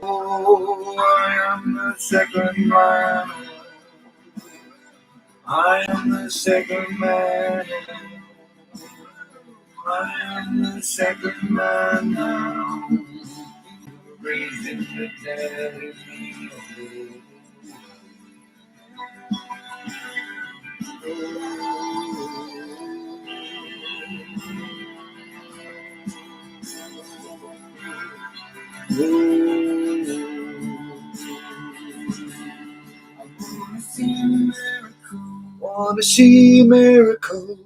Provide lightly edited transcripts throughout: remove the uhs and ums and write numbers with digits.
Oh, I am the second man. I am the second man. I am the second man now. Raising the dead in me. Wanna see miracles,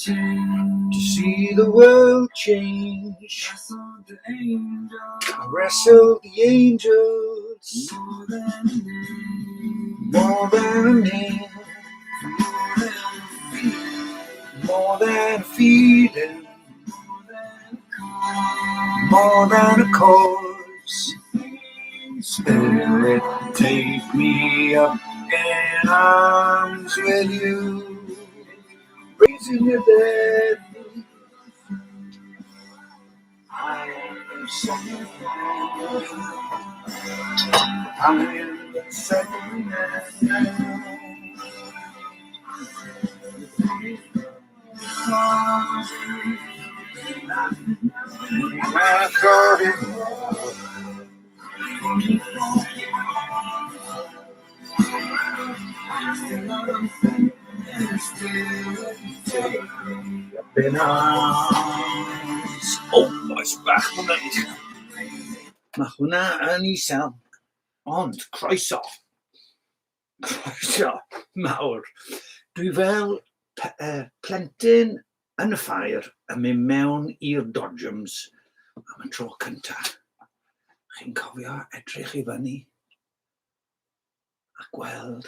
to see the world change. I wrestled the angels, more than a name, more than a feeling, more than a cause. Spirit, take me up in arms with you, raising the dead. I am the second man. I am the second man. I thought it was. Up in arms. Oh, oes bach hwnna ni. Mae hwnna yn isel, ond croeso mawr. Dwi fel plentyn yn y ffair yn mynd mewn i'r dodgems am y tro cyntaf. Chi'n cofio edrych i fyny a gweld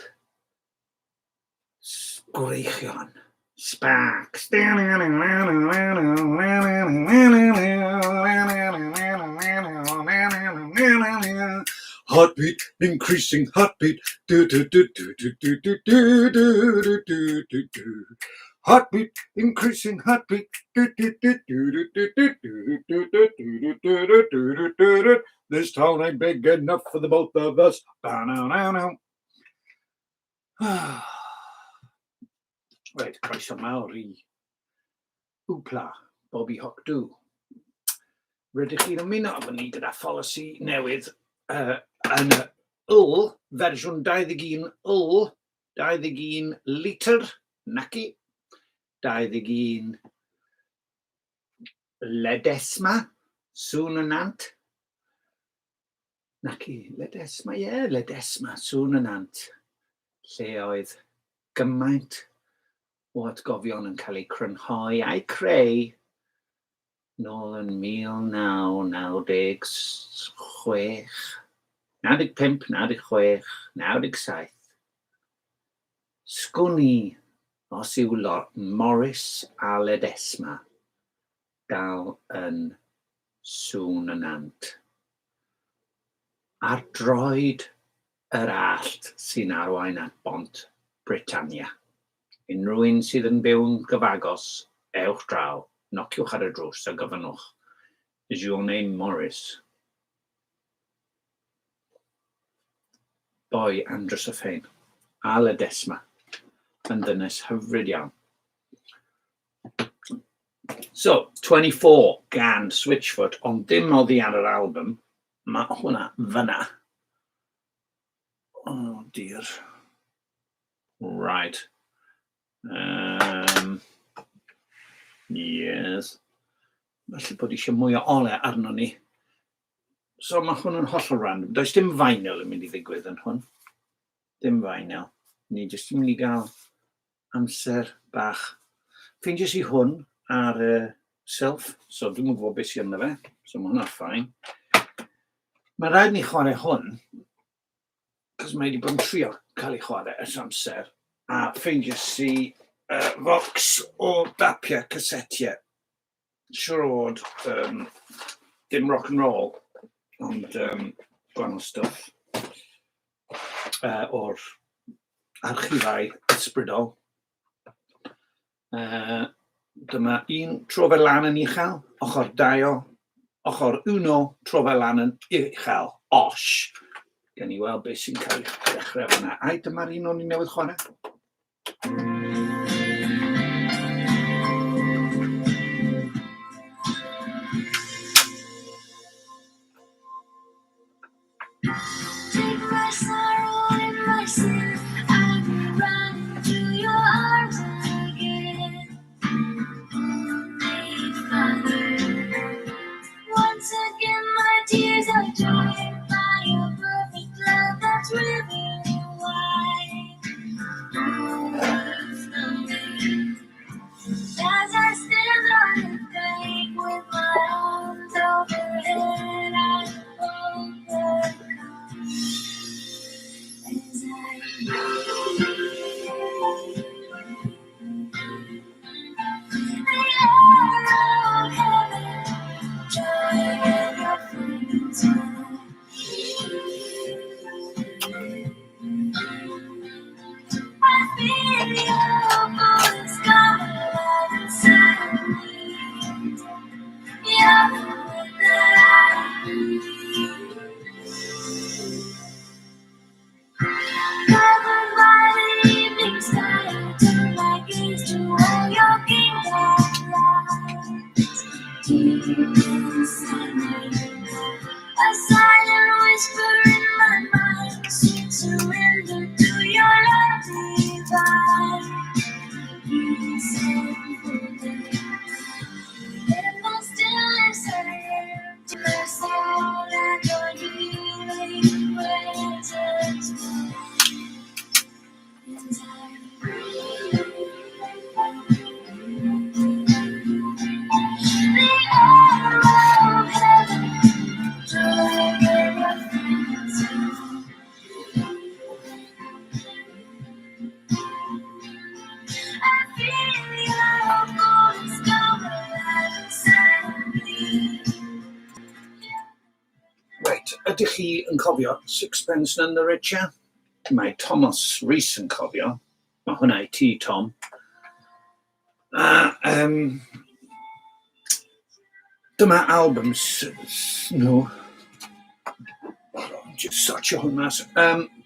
gwreichion, sparks. Heartbeat, increasing heartbeat. Do, do, do, do, do, do, do, do, do, do, do, do, do. Heartbeat, increasing heartbeat. Do, do, do, do, do, do, do, do, do, do, do, do, do, do, do. This town ain't big enough for the both of us. Right, croeso mawr I Whoopla, Bobby Hawk Do. Rydych chi'n ymuno efo ni gyda pholisi newydd yn y fersiwn 21 litr, naci, 21 Ledesma, sŵn y nant. Naci, Ledesma, sŵn y nant. Lle oedd gymaint o atgofion yn cael eu crynhoi a'i creu nôl yn 1996, 95, 96, 97. Sgwni os yw Morris a Ledesma dal yn sŵn y nant. Ar droed yr allt sy'n arwain at bont Britannia. Unrhyw un sydd yn byw yn gyfagos, ewch draw, nociwch ar y drws a gofynnwch. Is your name Morris? Boi Andros y Ffein a Ledesma yn ddynes hyfryd iawn. So, 24 gan Switchfoot, ond dim oddi ar yr album. Mae hwnna fyna. Oh dear. Right. Yes. Felly bod eisiau mwy o ole arno ni. So mae hwn yn hollol random. Does dim vinyl yn mynd I ddigwydd yn hwn. Dim vinyl. Ni jyst yn mynd I gael amser bach. Ffeindiais I hwn ar Sylf, so dwi'n gwybod beth sy'n yna fe. So mae hwnna'n ffain. Mae rhaid ni chwarae hwn, cos mae wedi bod yn trio cael ei chwarae ers amser. A ffeindiais I Vox o dapiau casetiau. Siwr o fod dim rock and roll, ond gwahanol stwff o'r archifau ysbrydol. Dyma un trofel lan yn uchel, ochr 2 ochr 1 trofel lan yn uchel, osh. Gen i weld beth sy'n cael ei dechrau fyna. A dyma'r un o'n i newydd chwarae. Take my sorrow and my sin, I will run to your arms again. Holy Father, once again my tears are dried by your perfect love that's river wide. Overflowing. As I stand on the bank with my arms overhead, I overcome. As I the air of heaven, joy in your fragrance. I feel your voice come alive inside of me. You're the wind that I breathe. Covered by the evening sky, I turn my gaze to all your kingdom lies. Deep inside me, a silent whisper in my mind, sweet surrender to your love divine. Peace and freedom, in my stillness I empty my soul and your healing presence. As I breathe, the air of heaven, joy in your fragrance. I feel your voice come alive inside of me. Right, ydych chi yn cofio Sixpence None the Richer? Mae Thomas Rees yn cofio. Mae hwnna i ti, Tom. Dyma albums nhw. Just sortio hwnna.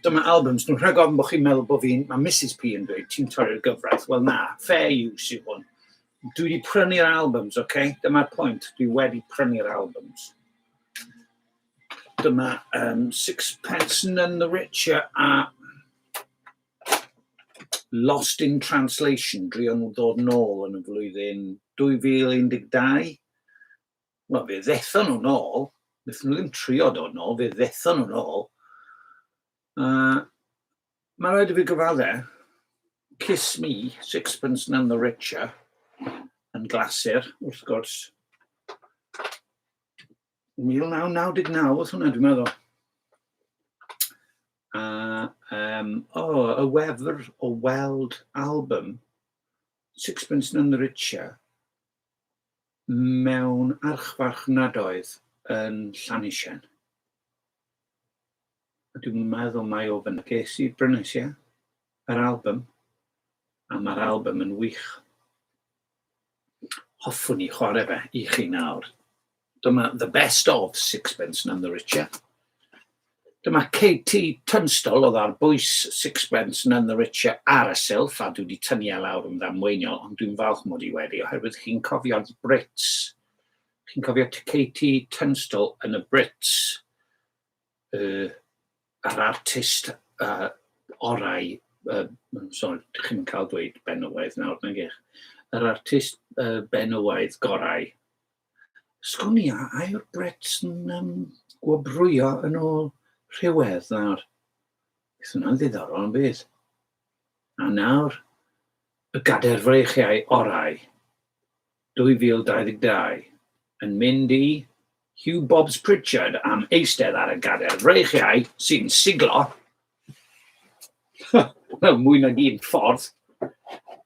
Dyma albums nhw. Rhaid ofn bod chi'n meddwl bod fi'n... Mae Mrs P yn dweud, ti'n torri'r gyfraith. Wel na, fair use yw hwn. Dwi wedi prynu'r albums, okay? Dyma'r pwynt. Dwi wedi prynu'r albums. Dyma Sixpence None the Richer a Lost in Translation, drion nhw ddod nôl yn y flwyddyn 2012. Wel, fe ddethon nhw nôl. Nethon nhw ddim trio dod nôl, fe ddethon nhw nôl. Mae rhaid i fi gyfaddau, Kiss Me, Sixpence None the Richer, yn glasur, wrth gwrs. 1999, oedd hwnna, dwi'n meddwl. Y wefr o weld album, Sixpence None the Richer, mewn archfarchnadoedd yn Llanisien. Dwi'n meddwl mai o fyna ges i brynus, ie, yr album, a mae'r album yn wych. Hoffwn i chwarae fe i chi nawr. Dyma The Best of Sixpence None the Richer. Dyma Katie Tunstall oedd ar bwys Sixpence None the Richer ar y silff, a dwi wedi tynnu lawr yn ddamweiniol, ond dwi'n falch mod i wedi, oherwydd chi'n cofio'r Brits. Chi'n cofio Katie Tunstall yn y Brits, yr artist orau, sorry, chi'n cael dweud benywaidd nawr, nag eich. Yr artist benywaidd gorau. Sgwn i, a yw'r Brits yn gwobrwyo yn ôl rhywedd nawr. Beth hwnna'n ddiddorol yn beth. A nawr, y Gader Freichiau orau, 2022, yn mynd i Hugh Bobs Pritchard am eistedd ar y Gader Freichiau sy'n siglo, wel, mwy nag un ffordd,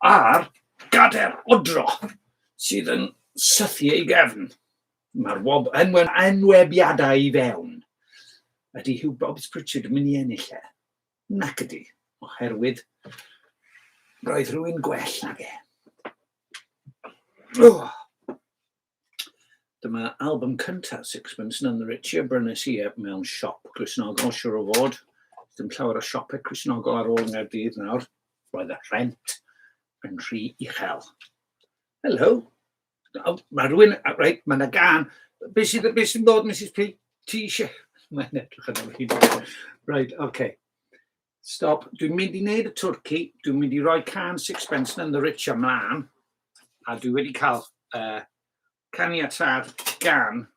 a'r Gader Odro sydd yn sythu ei gefn. Mae'r enwebiadau i fewn. Ydy Hugh Bobs Pritchard yn mynd i ennill e? Nac ydy, oherwydd roedd rhywun gwell nag e. Dyma album cyntaf Sixpence None the Richer brynnes i mewn siop Cristnogol, siwr o fod. Dim llawer o siopau Cristnogol ar ôl Nghaerdydd nawr. Roedd y rhent yn rhy uchel. Hello. Oh, mae rhywun, right, mae yna gan. Be sy'n dod, Mrs P? Ti eisiau? Mae'n edrych yna fi. Right, okay. Stop. Dwi'n mynd i wneud y twrci. Dwi'n mynd i roi can Sixpence None the Richer mlaen. A dwi wedi cael caniatâd gan.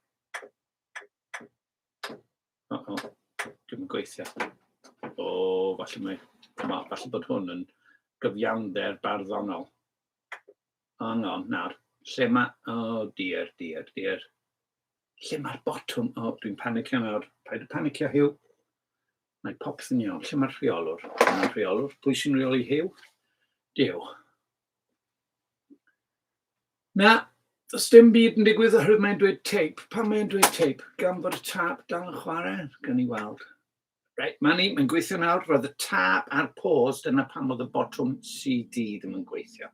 Dwi'n yn gweithio. Falle bod hwn yn gyfiawnder barddonol. Hang on, nawr. Lle mae... Oh, dear. Lle mae'r botwm? Dwi'n panicio nawr. Paid y panicio, Hugh. Mae popeth yn iawn. Lle mae'r rheolwr? Pwy sy'n reoli Hugh? Dew. Na, does dim byd yn digwydd oherwydd mae'n dweud tape. Pan mae'n dweud tape? Gan bod y tap dal yn chwarae? Gan i weld. Reit, mae'n gweithio nawr. Roedd y tap a'r pause, dyna pan oedd y botwm CD ddim yn gweithio.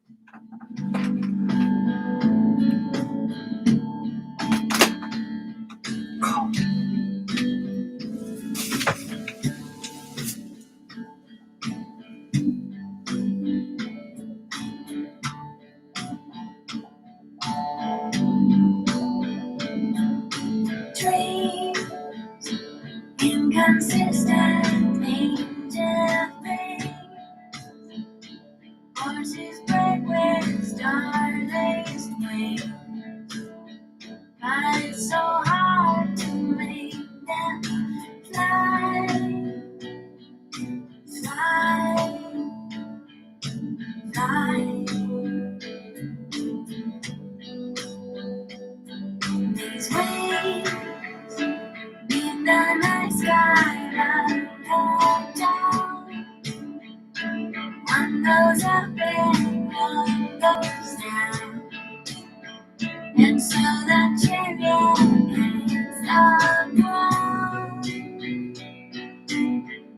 Inconsistent angel things. Horses bred with star-laced wings. But it's so hard to make them fly. These wings beat the night sky up down. One goes up and one goes down. And so the chariot hits the ground.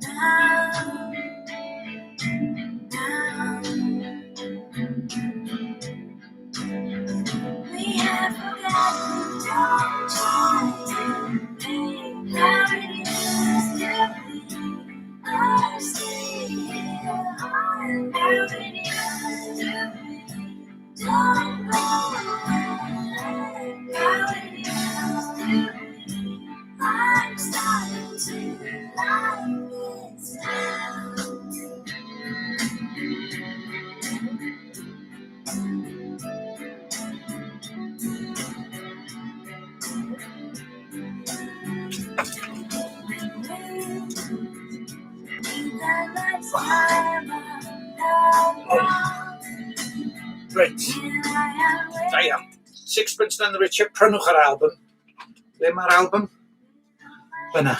Down, down. We have forgotten, don't try to think how it used to be. I stay here on how it used to be. Don't go away, how it used to be. I'm starting to like this now. Right. Da iawn. Sixpence None the Richer, prynwch yr album. Le mae'r album? Fyna.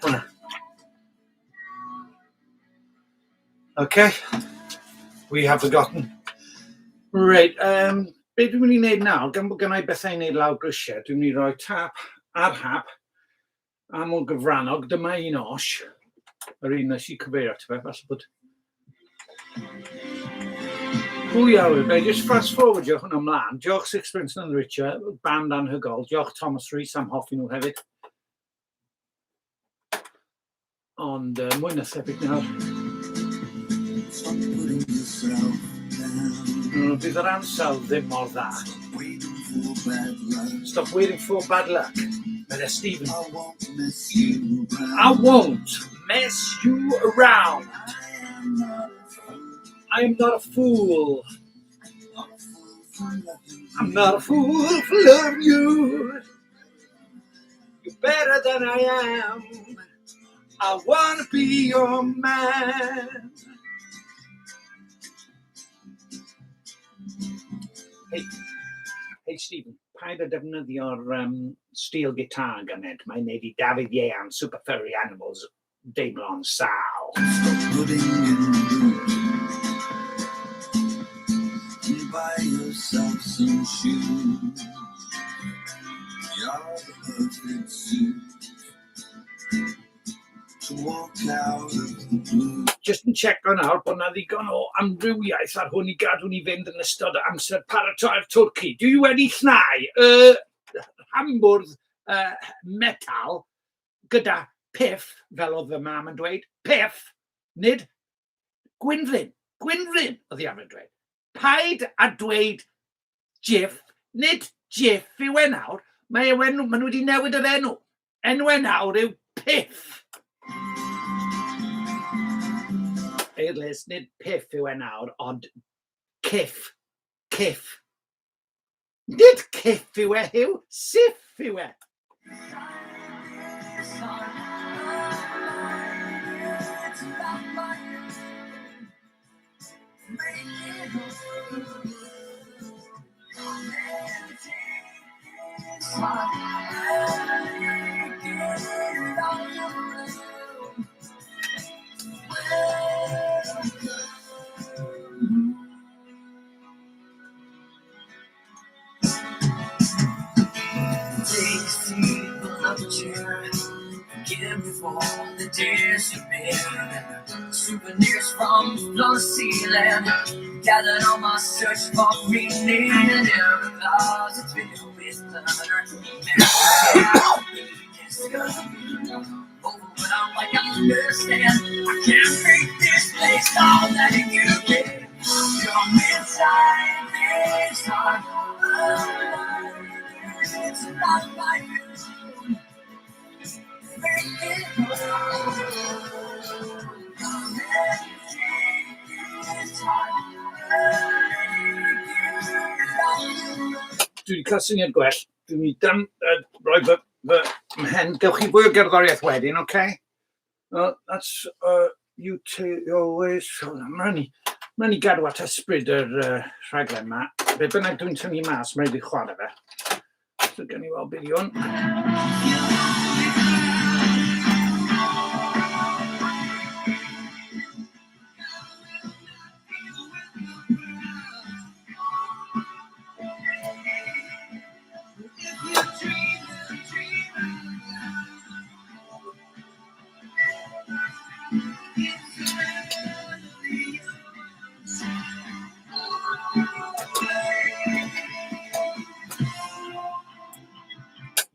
Hwna. Okay. We have forgotten. Right. Be dwi'n mynd i wneud nawr, gan bod gennau bethau i wneud lawr grisiau, dwi'n mynd i roi tap ar hap am o gyfrannog. Dyma un osh. Yr un nes i cyfeirio at fe, falle bod... Pwy awr, just fast forwardio hwnna ymlaen. Diolch Sixpence None the Richer, band anhygoel. Diolch Thomas Rees am hoffi nhw hefyd. Ond mwy na thebyg nawr. Bydd yr ansawdd ddim mor dda. Stop waiting for bad luck. Medde Stephen. I won't mess you around. I am not a fool. I'm not a fool for loving you. You're better than I am. I want to be your man. Hey Stephen, paid a defnyddio'r steel guitar ganed. Mae'n neud I David Yean, Super Furry Animals, deimlo'n sal. Buy yourself some shoes. You're the perfect suit to walk out of the blue. just yn checo nawr bod na ddigon o amrywiaeth ar hwn I gadw ni fynd yn ystod amser paratoi'r Twrci. Dwi wedi llnau hambwrdd metal gyda piff, fel oedd fy mam yn dweud, piff, nid Gwynfryn. Gwynfryn, oedd I am yn dweud. Paid a dweud jiff, nid jiff yw nawr. Maen nhw wedi newid yr enw. Enw nawr yw piff. Eirlis, nid piff yw nawr, ond ciff. Ciff. Nid ciff yw yw, siff yw Take a seat, pull up a chair. Forgive me for the days you've been. Souvenirs from the floor to ceiling. Gathered on my search for meaning. And every closet filled with clutter. Overwhelmed like I understand. I can't make this place all that you get. You're inside. It's not like you. Make it Dwi wedi cael syniad gwell. Dwi'n mynd rhoi fy mhen. Gewch chi fwy o gerddoriaeth wedyn, okay? Well, that's you two always. Mae'n rhaid I gadw at ysbryd yr rhaglen yma. Be bynnag dwi'n tynnu mas, mae'n rhaid I chwarae fe. So gen I weld beth yw hwn.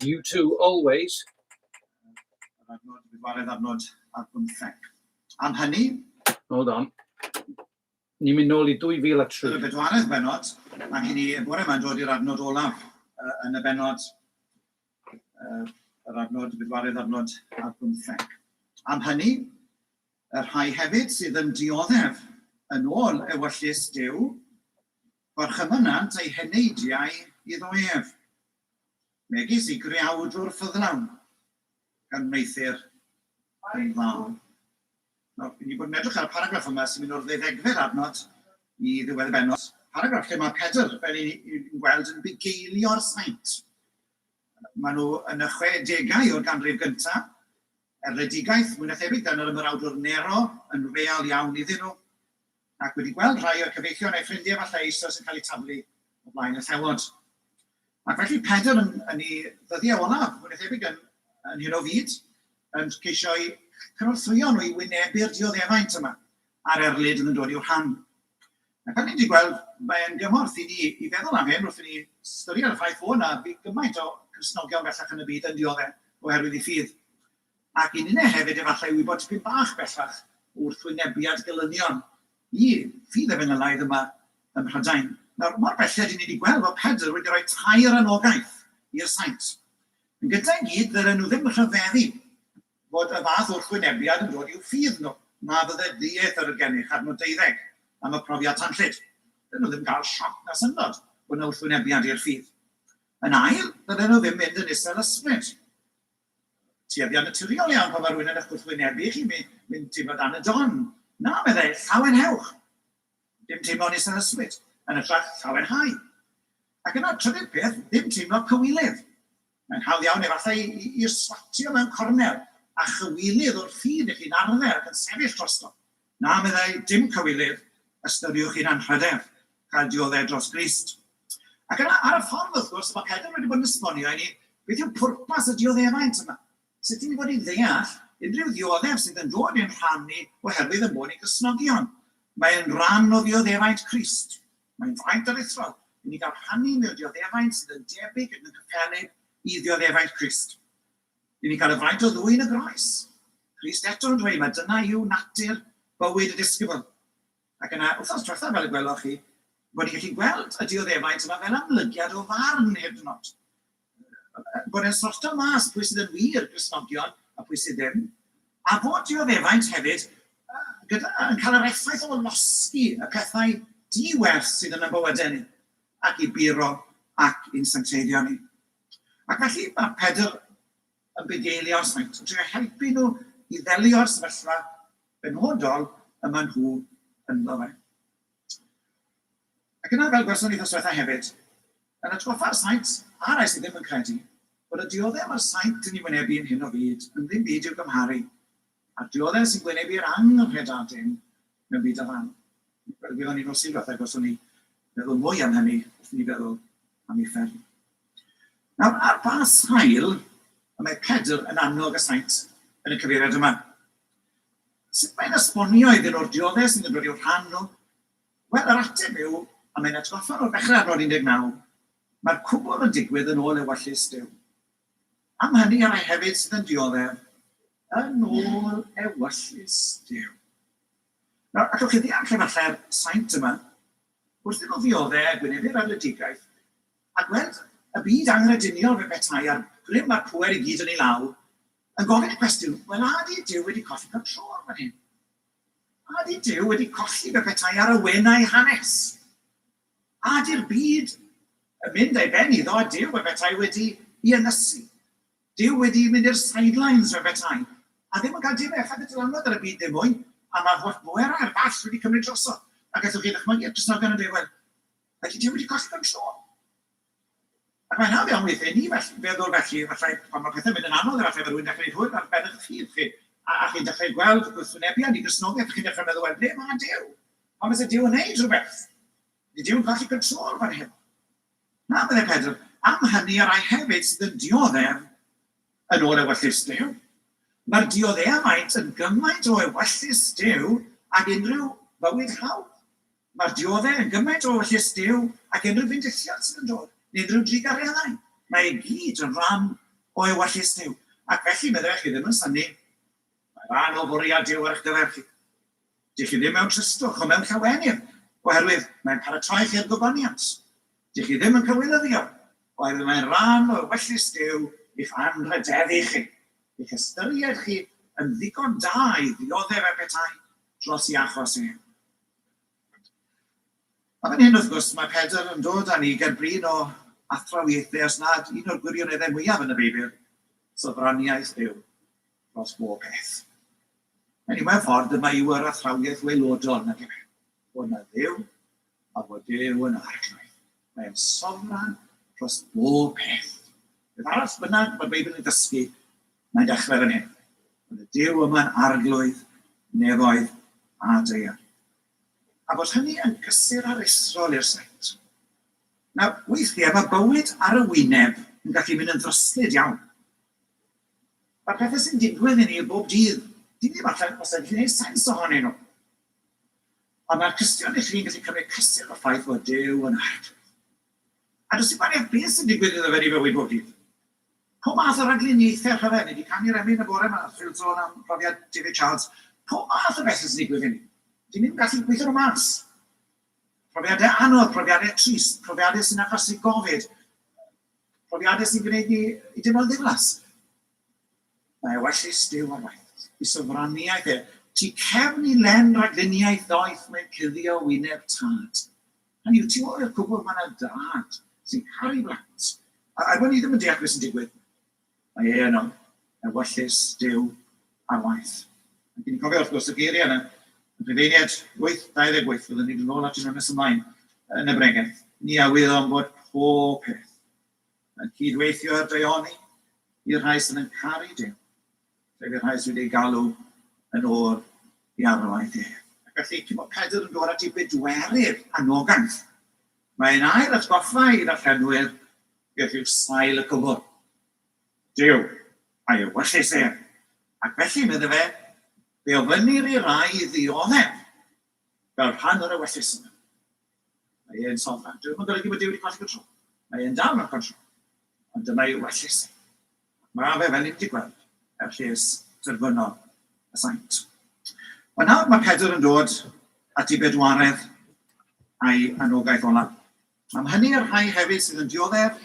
You two always. Am hynny, Hold on. Ni'n mynd nôl I 2003. y bedwaredd benod, mae hynny bore yma'n dod i'r adnod olaf yn y benod, yr adnod bedwaredd adnod ar 15. Am hynny, y rhai hefyd sydd yn dioddef yn ôl ewyllus Duw, gorchymynant ei heneidiau iddoef. Megis I griawdwr ffyddlawn gan wneithir yn dda. Ni bod yn edrych ar y paragraff yma sy'n mynd o'r 12fed adnod I ddiwedd y benod. Paragraff lle mae Pedr, fel ni'n gweld, yn bugeilio'r saint. Maen nhw yn y 60au o'r ganrif gyntaf. Erledigaeth, mwy na thebyg gan yr ymwrawdwr Nero yn real iawn iddyn nhw. Ac wedi gweld rhai o'r cyfeillion neu ffrindiau falle eisoes yn cael eu taflu o blaen y thewod. Ac felly Pedr yn ei ddyddiau olaf, mwy na thebyg yn hyn o fyd, yn ceisio I cynorthwyo nhw I wynebu'r dioddefaint yma a'r erlyd yn dod i'w rhan. Ac pan ni wedi gweld, mae'n gymorth I ni I feddwl am hyn, wrth I ni styried y ffaith fod yna, bydd gymaint o Cristnogion bellach yn y byd yn dioddef oherwydd I ffydd. Ac un yna hefyd efallai wybod tipyn bach bellach wrth wynebiad gylynion I ffydd y fenylaidd yma ym Mhrydain. Nawr, mor belled I ni wedi gweld bod Pedr wedi rhoi tair anogaeth i'r saint. Yn gyda'i gyd, ddylen nhw ddim yn rhyfeddu bod y fath wrthwynebiad yn dod i'w ffydd nhw. Na fydde ddieth ar y gennych adnod 12 am y profiad tanllyd. Dydyn nhw ddim gael sioc na syndod bod yna wrthwynebiad i'r ffydd. Yn ail, dydyn nhw ddim mynd yn isel ysbryd. Tueddiad naturiol iawn pan mae rhywun yn eich wrthwynebu chi mynd teimlo dan y don. Na, meddai, llawen hewch. Dim teimlo'n isel ysbryd. Yn ytrach llawen hau. Ac yna, trydydd peth, ddim teimlo cywilydd. Mae'n hawdd iawn efallai i'r swatio mewn cornel a chywilydd o'r ffydd eich chi'n arfer ac yn sefyll drosto. Na, meddai, dim cywilydd, ystyriwch chi'n anrhydedd, cael dioddef dros Grist. Ac yna, ar y ffordd wrth gwrs, mae Pedr wedi bod yn esbonio I ni, beth yw pwrpas y dioddefaint yma? Sut ni'n bod I ddeall unrhyw ddioddef sydd yn dod i'n rhannu oherwydd yn bod ni'n Gristnogion. Mae'n rhan o ddioddefaint Crist. Mae'n faint aruthrol. I ni gael rhannu mewn dioddefaint sydd yn debyg yn cyffelyb i ddioddefau Crist. I ni gael y fraint o ddwyn y groes. Crist eto yn dweud, mae dyna yw natur bywyd y disgybl. Ac yna, wrthos diwethaf fel y gwelwch chi, bod ni'n gallu gweld y dioddefaint yma fel amlygiad o farn hyd yn oed. Bod e'n sorto mas pwy sydd yn wir Gristnogion a pwy sydd ddim. A bod dioddefaint hefyd yn cael yr effaith o losgi y pethau diwerth sydd yn y bywydau ni ac i biro ac i'n sancteiddio ni. Ac felly mae Pedr yn bugeilio'r saint, yn trio helpu nhw i ddelio'r sefyllfa benodol yma nhw ynddo fe. Ac yna fel gwelson ni ddoswaithau hefyd, yn atgoffa'r saint a rai sydd ddim yn credu, bod y dioddef mae'r saint yn ei wynebu yn hyn o fyd yn ddim byd i'w gymharu, a'r dioddef sy'n wynebu'r anghredadyn mewn byd y fan. Byddwn ni'n osi diwethaf, gwelson ni feddwl mwy am hynny, wrth ni feddwl am ei fferm. Nawr, ar ba sail, mae Pedr yn annog y saint yn y cyfeiriad yma. Sut mae'n esbonio iddyn nhw'r dioddau sy'n dod i'w rhan nhw? Wel, yr ateb yw, a mae'n atgoffa o'r dechrau ar 19, mae'r cwbl yn digwydd yn ôl ewyllus Duw. Am hynny ar ei hefyd sydd yn dioddef, yn ôl ewyllus Duw. Nawr, allwch chi ddeall efallai'r saint yma, wrth i'n o ddioddau gwynebu'r arledigaeth, a gweld y byd angrediniol fe betai ar grym a'r pwer i gyd yn ei law, yn gofyn y cwestiwn, wel, a di Duw wedi colli control fan hyn? A di Duw wedi colli fe petai ar y wenau hanes? A di'r byd yn mynd ei ben iddo a Duw fe petai wedi i ynysu? Duw wedi mynd i'r sidelines fe petai? A ddim yn cael dim effaith y dylanwad ar y byd ddim mwy, a mae'r holl bwer a'r ball wedi cymryd droso. Ac allwch chi ddechmygu'r Gristnogion yn dweud, wel, ydy Duw wedi colli control? Ac mae'n hawdd iawn weithio ni feddwl felly, pan mae pethau'n mynd yn anodd efallai fe rwy'n dechrau hwyr ar ben eich ffydd chi, a chi'n dechrau gweld gwrthwynebiad i Gristnogaeth, chi'n dechrau meddwl, wel, ble mae Duw? Pan fydd y Duw yn neud rhywbeth? Di Duw'n colli control fan hyn? Na, byddai Pedr, am hynny ar ei hefyd sydd yn dioddef yn ôl ewyllus Duw. Mae'r dioddeffaint yn gymaint o ewyllus Duw ac unrhyw bywyd hawdd. Mae'r dioddef yn gymaint o ewyllus Duw ac unrhyw fyndilliad sydd yn dod. Nid rhyw drigariannau. Mae ei gyd yn rhan o ewyllus Duw. Ac felly meddwl chi ddim yn synnu, mae rhan o fwriad Duw ar eich gyfer chi. Dych chi ddim mewn tristwch o mewn llawenydd, oherwydd mae'n paratoi chi'r gofyniant. Dych chi ddim yn cywilyddio, oherwydd mae'n rhan o ewyllus Duw i'ch anrhydeddu chi. I'ch ystyried chi yn ddigon da i ddioddef e petai dros i achos i. A fan hyn wrth gwrs, mae Pedr yn dod â ni gerbrin o athrawiaethau os nad un o'r gwirioneddau mwyaf yn y Beibl, sofraniaeth Duw dros bob peth. Mae'n mewn ffordd yma yw yr athrawiaeth waelodol nag yw. Bod yna Dduw a bod Duw yn arglwydd. Mae'n sofran dros bob peth. Beth arall bynnag mae'r Beibl yn dysgu, mae'n dechrau fan hyn. Bod y Duw yma'n arglwydd, nefoedd a deiar. A bod hynny yn gysur aruthrol i'r saint. Nawr, weithiau mae bywyd ar y wyneb yn gallu mynd yn ddryslyd iawn. Mae'r pethau sy'n digwydd i ni bob dydd, dim ddim allan os ydych chi'n gwneud sens ohonyn nhw. A mae'r cystion eich chi'n gallu cymryd cysur o ffaith bod Duw yn arglwydd. A does dim beth beth sy'n digwydd iddo fe i bywyd bob dydd. Pob math o ragluniaethau rhyfedd, ni wedi canu'r emyn y bore yma, ffilm sôn am profiad David Charles, pob math o bethau sy'n digwydd i ni. Dyn ni'n gallu gweithio nhw mas. Profiadau anodd, profiadau trist, profiadau sy'n achosi gofid, profiadau sy'n gwneud ni i dim ond ddiflas. Mae ewyllus Duw ar waith, i sofraniaeth e. Ti cefn i len ragluniaeth ddoeth mewn cuddio wyneb tad. Hynny yw, ti o'r cwbl mae'n dad sy'n caru blant. A bod ni ddim yn deall beth sy'n digwydd. Mae e yno, ewyllus Duw ar waith. Ac ni'n cofio wrth gwrs y geiriau yna, yn Rhufeiniad 8:28, fyddwn ni yn ôl at un nes ymlaen yn y bregaeth. Ni awydd o'n bod pob peth yn cydweithio ar deioni i'r rhai sy'n yn caru Duw, sef i'r rhai sydd wedi'i galw yn ôl i arwaith e. Ac felly, cyn bod Pedr yn dod at ei bedwerydd anogaeth, mae'n air atgoffa i'r allanwyr beth yw sail y cwbl. Duw, a'i ewyllus e, Ac felly medde fe, fe ofynir I rai I ddioddef fel rhan o'r ewyllus yma. Mae e'n sovereign. Dwi'n mynd golygu bod Duw wedi colli control. Mae e'n dal mewn control. Ond dyma yw ewyllus. Mae fe fel ni'n digwydd er llys dyrfynol y saint. Ond nawr mae Pedr yn dod at I bedwaredd a'i anogaeth olaf. Am hynny yr rhai hefyd sydd yn dioddef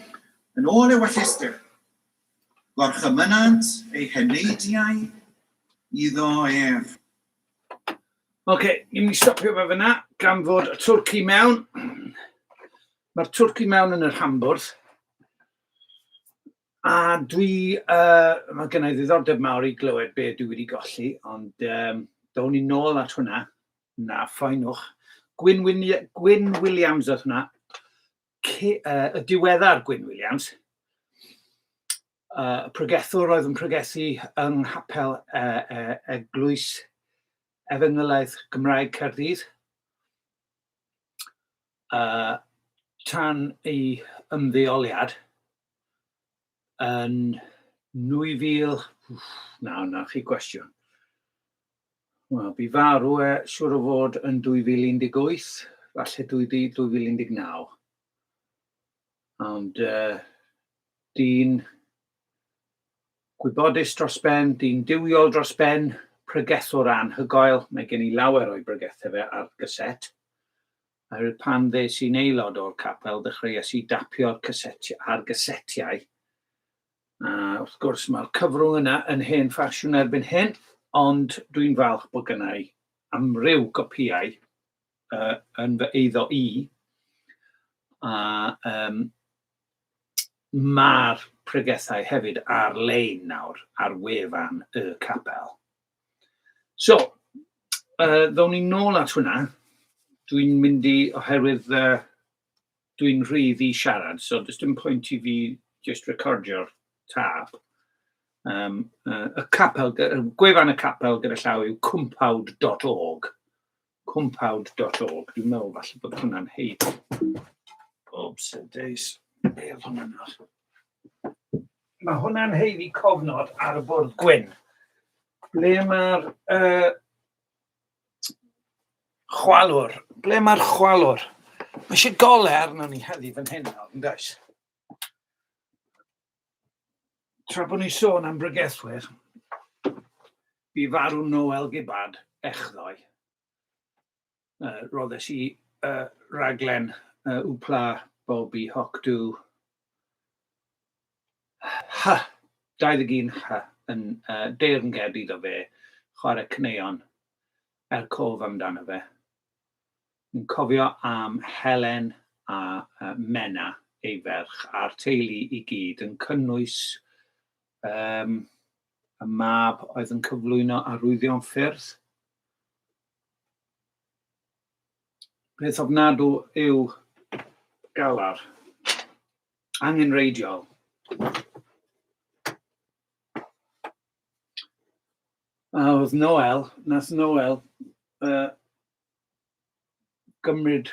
yn ôl ewyllus Duw. Gorchymynant ei heneidiau iddo ef. Ni'n mynd I stopio fe fyna, gan fod y twrci mewn. Mae'r twrci mewn yn yr hambwrdd. A mae gen I ddiddordeb mawr I glywed be dwi wedi golli, ond dawn ni nôl at hwnna. Na, ffainwch. Gwyn Williams oedd hwnna. Y diweddar Gwyn Williams. Y pregethwr oedd yn pregethu yng Nghapel Eglwys Efengylaeth Gymraeg Caerdydd. Tan ei ymddeoliad yn 2000... Na chi gwestiwn. Wel, bu farw siŵr o fod yn 2018, falle 2019. Ond dyn gwybodus dros ben, dyn diwiol dros ben, pregethwr anhygoel. Mae gen I lawer o'i bregethau fe ar gyset. Pan ddes i'n aelod o'r capel, dechreuais I dapio'r ar gysetiau. Wrth gwrs, mae'r cyfrwng yna yn hen ffasiwn erbyn hyn, ond dwi'n falch bod gynna I amryw gopïau yn fy eiddo I. Mae'r pregethau hefyd ar-lein nawr ar wefan y capel. So, ddawn ni nôl at hwnna. Dwi'n mynd I, oherwydd dwi'n rhydd I siarad, so does dim pwynt I fi just recordio'r tab. Y capel, gwefan y capel gyda llaw yw cwmpawd.org. Cwmpawd.org. Dwi'n meddwl falle bod hwnna'n heid. Oops, days. Be oedd hwnna'n nawr? Mae hwnna'n heid I cofnod ar y bwrdd gwyn. Ble mae'r chwalwr? Ble mae'r chwalwr? Mae eisiau golau arno ni heddi fan hyn nawr, yn does? Tra bod ni sôn am bregethwyr, bu farw Noel Gibbard echddoe. Roddes I raglen wpla Bobby Hocdw 21 yn deyrnged iddo fe, chwarae cneuon cof amdano fe. Yn cofio am Helen a Menna ei ferch a'r teulu I gyd yn cynnwys y mab oedd yn cyflwyno arwyddion ffyrdd. Beth ofnadw yw galar angenreidiol. Oedd nath Noel gymryd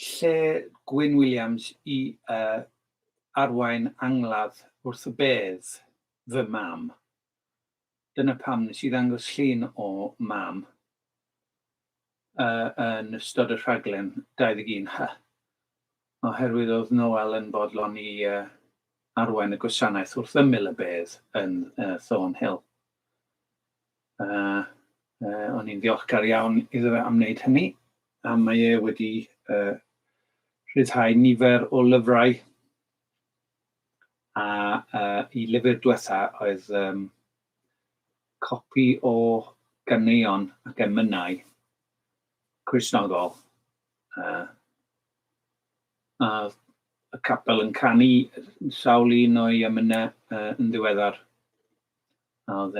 lle Gwyn Williams I arwain angladd wrth y bedd fy mam. Dyna pam nes I ddangos llun o mam yn ystod y rhaglen 21 oherwydd oedd Noel yn bodlon I arwain y gwasanaeth wrth ymyl y bedd yn Thornhill. O'n i'n ddiolchgar iawn iddo fe am wneud hynny, a mae wedi rhyddhau nifer o lyfrau a I lyfr diwetha oedd copi o ganeuon ac emynau Cristnogol. A y capel yn canu sawl un o'i emynau yn ddiweddar. A oedd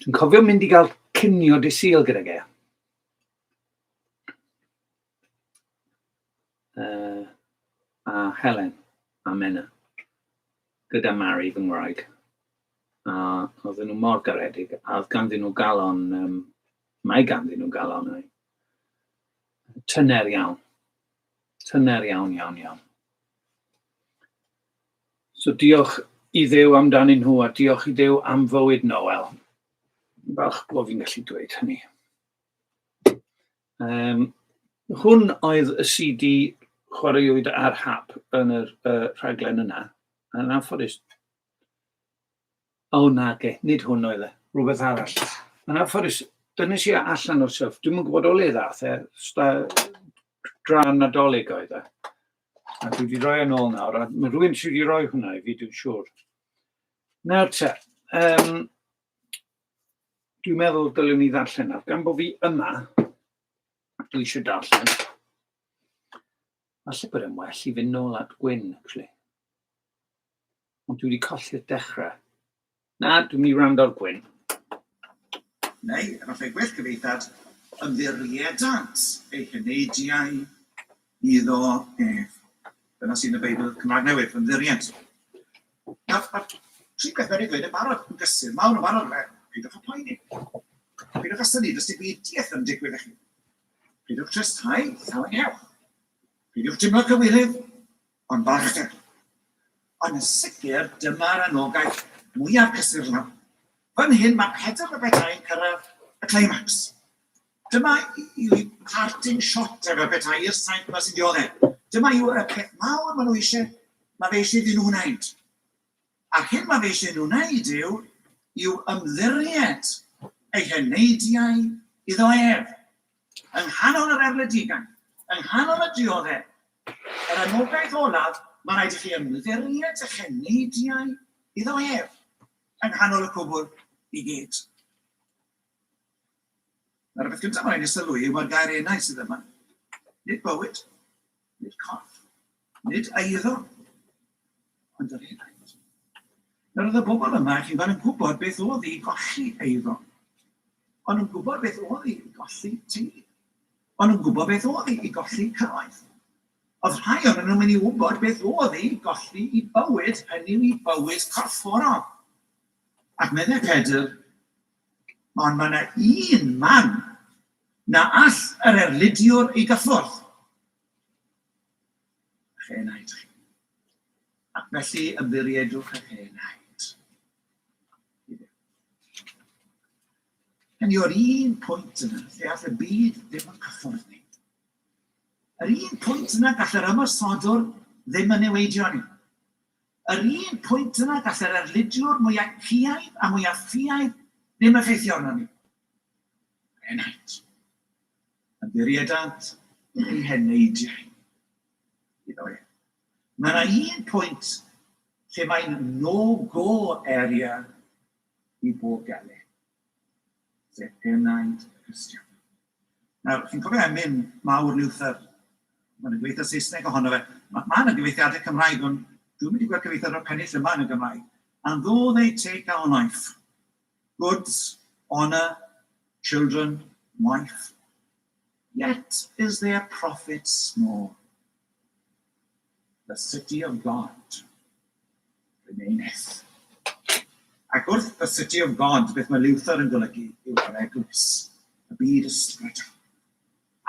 dwi'n cofio mynd I gael cinio dy Sul gyda ge. A Helen a Menna gyda Mary fy ngwraig. A oedden nhw mor garedig. A oedd ganddyn nhw galon, mae ganddyn nhw galon tyner iawn. Tyner iawn. So diolch I Dduw amdanyn nhw a diolch I Dduw am fywyd Noel. Falch bod fi'n gallu dweud hynny. Hwn oedd y CD chwaraewyd ar hap yn yr rhaglen yna. Yn anffodus. O nage, nid hwn oedd e, rhywbeth arall. Yn anffodus, dynes I allan o'r sylff. Dwi'm yn gwybod o le ddath e, dran nadolig oedd e. A dwi wedi rhoi yn ôl nawr, a mae rhywun sydd wedi rhoi hwnna I fi, dwi'n siŵr. Nawr te, dwi'n meddwl dylwn ni ddarllen nawr, gan bod fi yma, dwi eisiau darllen. Falle bod e'n well I fynd nôl at Gwyn, actually. Ond dwi wedi colli'r dechrau. Na, dwi'n mynd I wrando'r Gwyn. Neu, efallai gwell cyfeithad, ymddiriedant ei hyneidiau iddo ef. Dyna sy'n y Beibl Cymraeg Newydd, ymddiried. Nawr, mae'r tri beth wedi dweud yn barod yn gysur, mawr yn barod fe, pidwch y poeni. Pidwch y syni, dys dim byd yn digwydd eich. Pidwch trysthau, llawn hewch. Pidwch dimlo cywilydd, ond barchder. Ond yn sicr, dyma'r anogaeth mwyaf cysur yna. Fan hyn mae Pedr y Betai'n cyrraedd y climax. Dyma yw parting shot efo Betai i'r saint yma sy'n dioddau. Dyma yw y peth mawr maen nhw eisiau, mae fe eisiau iddyn nhw wneud. A'r hyn mae fe eisiau nhw wneud yw ymddiried ei hyneidiau iddo ef. Yng nghanol yr erledigaeth, yng nghanol y dioddau, yr anogaeth olaf, mae rhaid I chi ymddiried eich hyneidiau iddo ef. Yng nghanol y cwbl I gyd. Na'r beth gyntaf mae'n ei sylwi yw mae'r gair enau sydd yma. Nid bywyd, nid corff, nid eiddo, ond yr enaid. Nawr oedd y bobl yma, chi'n fan yn gwybod beth oedd I golli eiddo. Ond yn gwybod beth oedd I golli teulu. Ond yn gwybod beth oedd I golli cywaith. Oedd rhai o'n nhw'n mynd I wybod beth oedd I golli I bywyd, hynny I bywyd corfforol. Ac meddwl Pedr, ond mae yna un man na all yr erlidiwr I gyffwrdd. Ych enaid chi. Ac felly ymddiriedwch ych enaid. Hynny o'r un pwynt yna, lle all y byd ddim yn cyffwrdd ni. Yr un pwynt yna gall yr ymysodwr ddim yn newidio ni. Yr un pwynt yna gall yr erlidiwr mwyaf ciaidd a mwyaf ffiaidd ddim effeithio arno ni. Enaid. Ymddiriedant ei hyneidiau. Iddo e. Mae yna un pwynt lle mae'n no-go area I bob gael. Sef enaid Cristion. Nawr, chi'n cofio emyn mawr Luther, mae'n gyfeithiad Saesneg ohono fe. Mae'n gyfeithiadau Cymraeg, ond dwi'n mynd I gweld gyfeithiad o'r pennill yma yn y Gymraeg. And though they take our life, goods, honor, children, wife, yet is their profit small. The city of God remaineth. Ac wrth the city of God, beth mae Luther yn golygu, yw yr eglwys, y byd ysbrydol.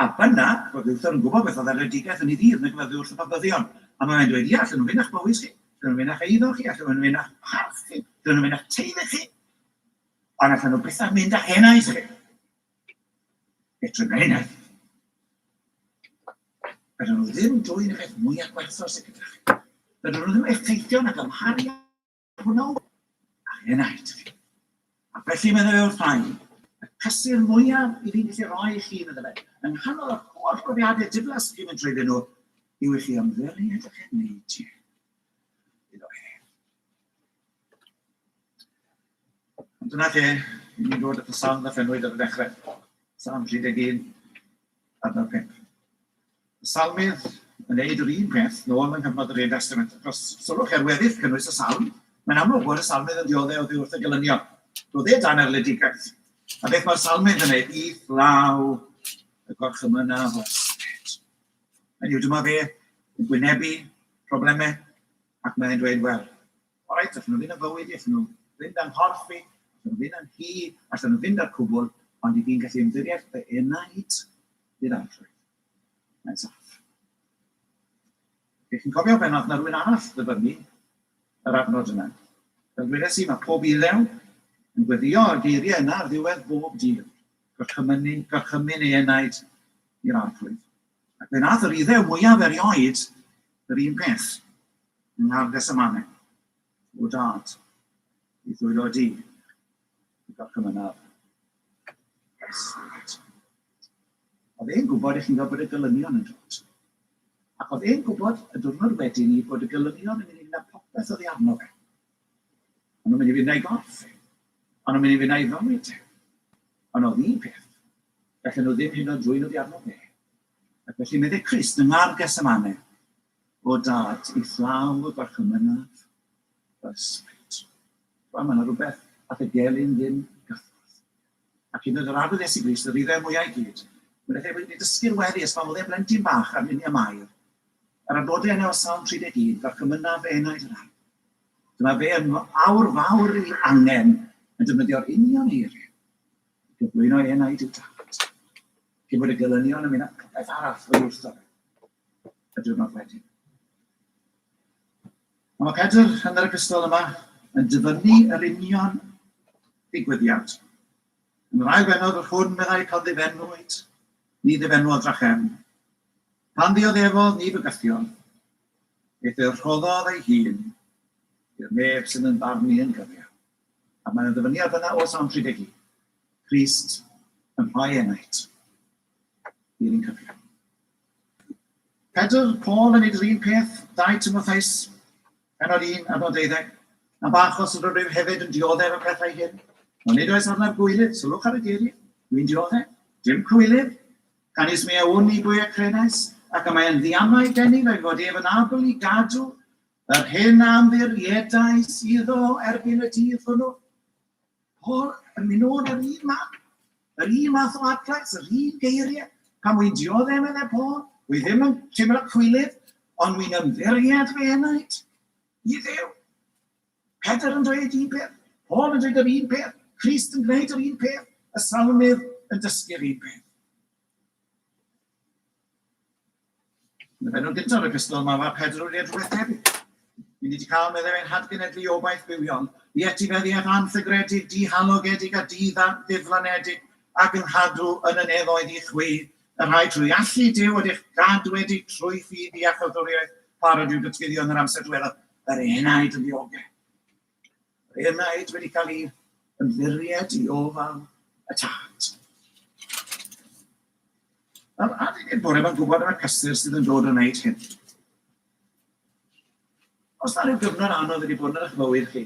A byna, bod Luther yn gwybod beth oedd eredigaeth yn ei ddydd yn y gyfyddu wrth y babyddion. A mae'n dweud, ia, allan nhw'n mynd a'ch bywyd chi, allan nhw'n mynd a'ch eiddo chi, allan nhw'n mynd a'ch parch chi, allan nhw'n mynd a'ch teulu chi, ond allan nhw beth a'ch mynd a'ch enaid chi. It remaineth. Bydden nhw ddim dwy'n y beth mwyaf gwerthol sydd gyda chi. Bydden nhw ddim effeithio na gymharu hwnnw a'ch enaid chi. A felly meddwl yw'r rhain, y cysur mwyaf I fi'n gallu rhoi I chi yn y fe, yng nghanol y holl brofiadau diflas chi'n mynd trwyddyn nhw, yw I chi ymddiried eich hyneidiau iddo e. Ond dyna lle, ni'n dod at y salm ddaffenwyd ar y dechrau. Salm 31, adnod 5. Y salmydd yn neud yr un peth nôl yng nghyfnod yr Un Testament. Os sylwch ar weddill cynnwys y salm, mae'n amlwg bod y salmydd yn dioddau o ddiwrth y gilynio. Doedd e dan erledigaeth. A beth mae'r salmydd yn neud? I llaw y gorchymyna o ysbryd. Hynny yw, dyma fe yn gwynebu problemau ac mae'n dweud, wel, alright, allan nhw fynd yn fywyd, allan nhw fynd yn horff fi, allan nhw fynd yn hi, allan nhw fynd ar cwbl, ond I fi'n gallu ymddiried y enaid i'r arglwydd. Mae'n saff. Chi'n cofio benodd na rhywun arall ddyfynu yr adnod yna. Fel dwedes i, mae pob iddew yn gweddio y geiriau yna ar ddiwedd bob dydd. Gorchymyn ei enaid i'r arglwydd. Ac fe nath yr iddew mwyaf erioed yr un peth yng Ngharges y Mannau. O dad, i ddwylo di, i gorchymynaf. Oedd e'n gwybod eich chi'n gwybod bod y golynion yn dod. Ac oedd e'n gwybod y diwrnod wedyn ni bod y golynion yn mynd i fynd popeth oedd ei arno fe. Ond nhw'n mynd i fynd ei gorff. Ond nhw'n mynd i fynd ei fywyd. Ond oedd un peth. Felly nhw ddim hyn o drwy'n oedd ei arno fe. Ac felly medde Crist yng Ngharges y Mannau o dad i thlaw y gorchymynaf ysbryd. Mae yna rhywbeth at y gelyn ddim gyffwrdd. Ac un o'r arwydd Iesu Grist, yr iddew mwyaf i gyd, wnaeth wedi dysgu'r weddi os mae oedd blentyn bach ar luniau Mair. Ar adnodau yna o Psalm 31, gorchymynaf enaid yr ardd. Dyma fe yn awr fawr i angen yn defnyddio'r union eiriau. Gyflwyno enaid i'w dad. Cyn bod y golynion yn mynd â popeth arall o'r wrtho fe. Y diwrnod wedyn. Mae Pedr yn yr epistol yma yn dyfynnu yr union ddigwyddiad. Yn yr ail bennod o'r hwn meddai cael ddifenwyd, ni ddifenwodd drachem. Pan ddioddefodd ni bygythion, beth yw'r rhoddodd ei hun, i'r neb sydd yn barnu yn gyfio. A mae'n ddyfyniad yna o Psalm 31. Crist yn rhoi enaid i'r un cyfio. Pedr, Paul yn neud yr un peth, 2 Timotheus, Pennod 1, adnod 12. A bach os ydw rhyw hefyd yn dioddef y pethau hyn. Ond nid oes arnaf gwylydd, sylwch ar y geiriau. Dwi'n dioddef, dim cwylydd. Canis mi awn i bwy y crenais, ac y mae'n ddiamau genni fe fod ef yn abl i gadw yr hyn amddiriedau sydd o erbyn y dydd hwnnw. Paul yn mynd o'n yr un math. Yr un math o adlais, yr un geiriau. Pan wy'n dioddef meddai Paul, wy ddim yn teimlo cwylydd, ond wy'n ymddiried fe enaid. I ddew. Pedr yn dweud un peth, Paul yn dweud yr un peth, Crist yn gwneud yr un peth, y Salmydd yn dysgu'r un peth. Yn y bennod gyntaf o'r epistol yma, mae Pedr wedi rhywbeth tebyg. Ni wedi cael meddwl ein hadgenedlu obaith bywion, i etifeddiaeth anthygredig, dihalogedig a ddiflanedig, ac yn hadw yn y nefoedd i chwi, y rhai trwy allu Duw wedi'ch gadwedig trwy ffydd i achydwriaeth parod i'w gytguddio yn yr amser diwethaf, yr enaid yn ddiogel. Yr enaid wedi cael ei ymddiried i ofal y tad. A ni'n bore ma'n gwybod am y cysur sydd yn dod yn wneud hyn. Os na rhyw gyfnod anodd wedi bod yn eich fywyd chi,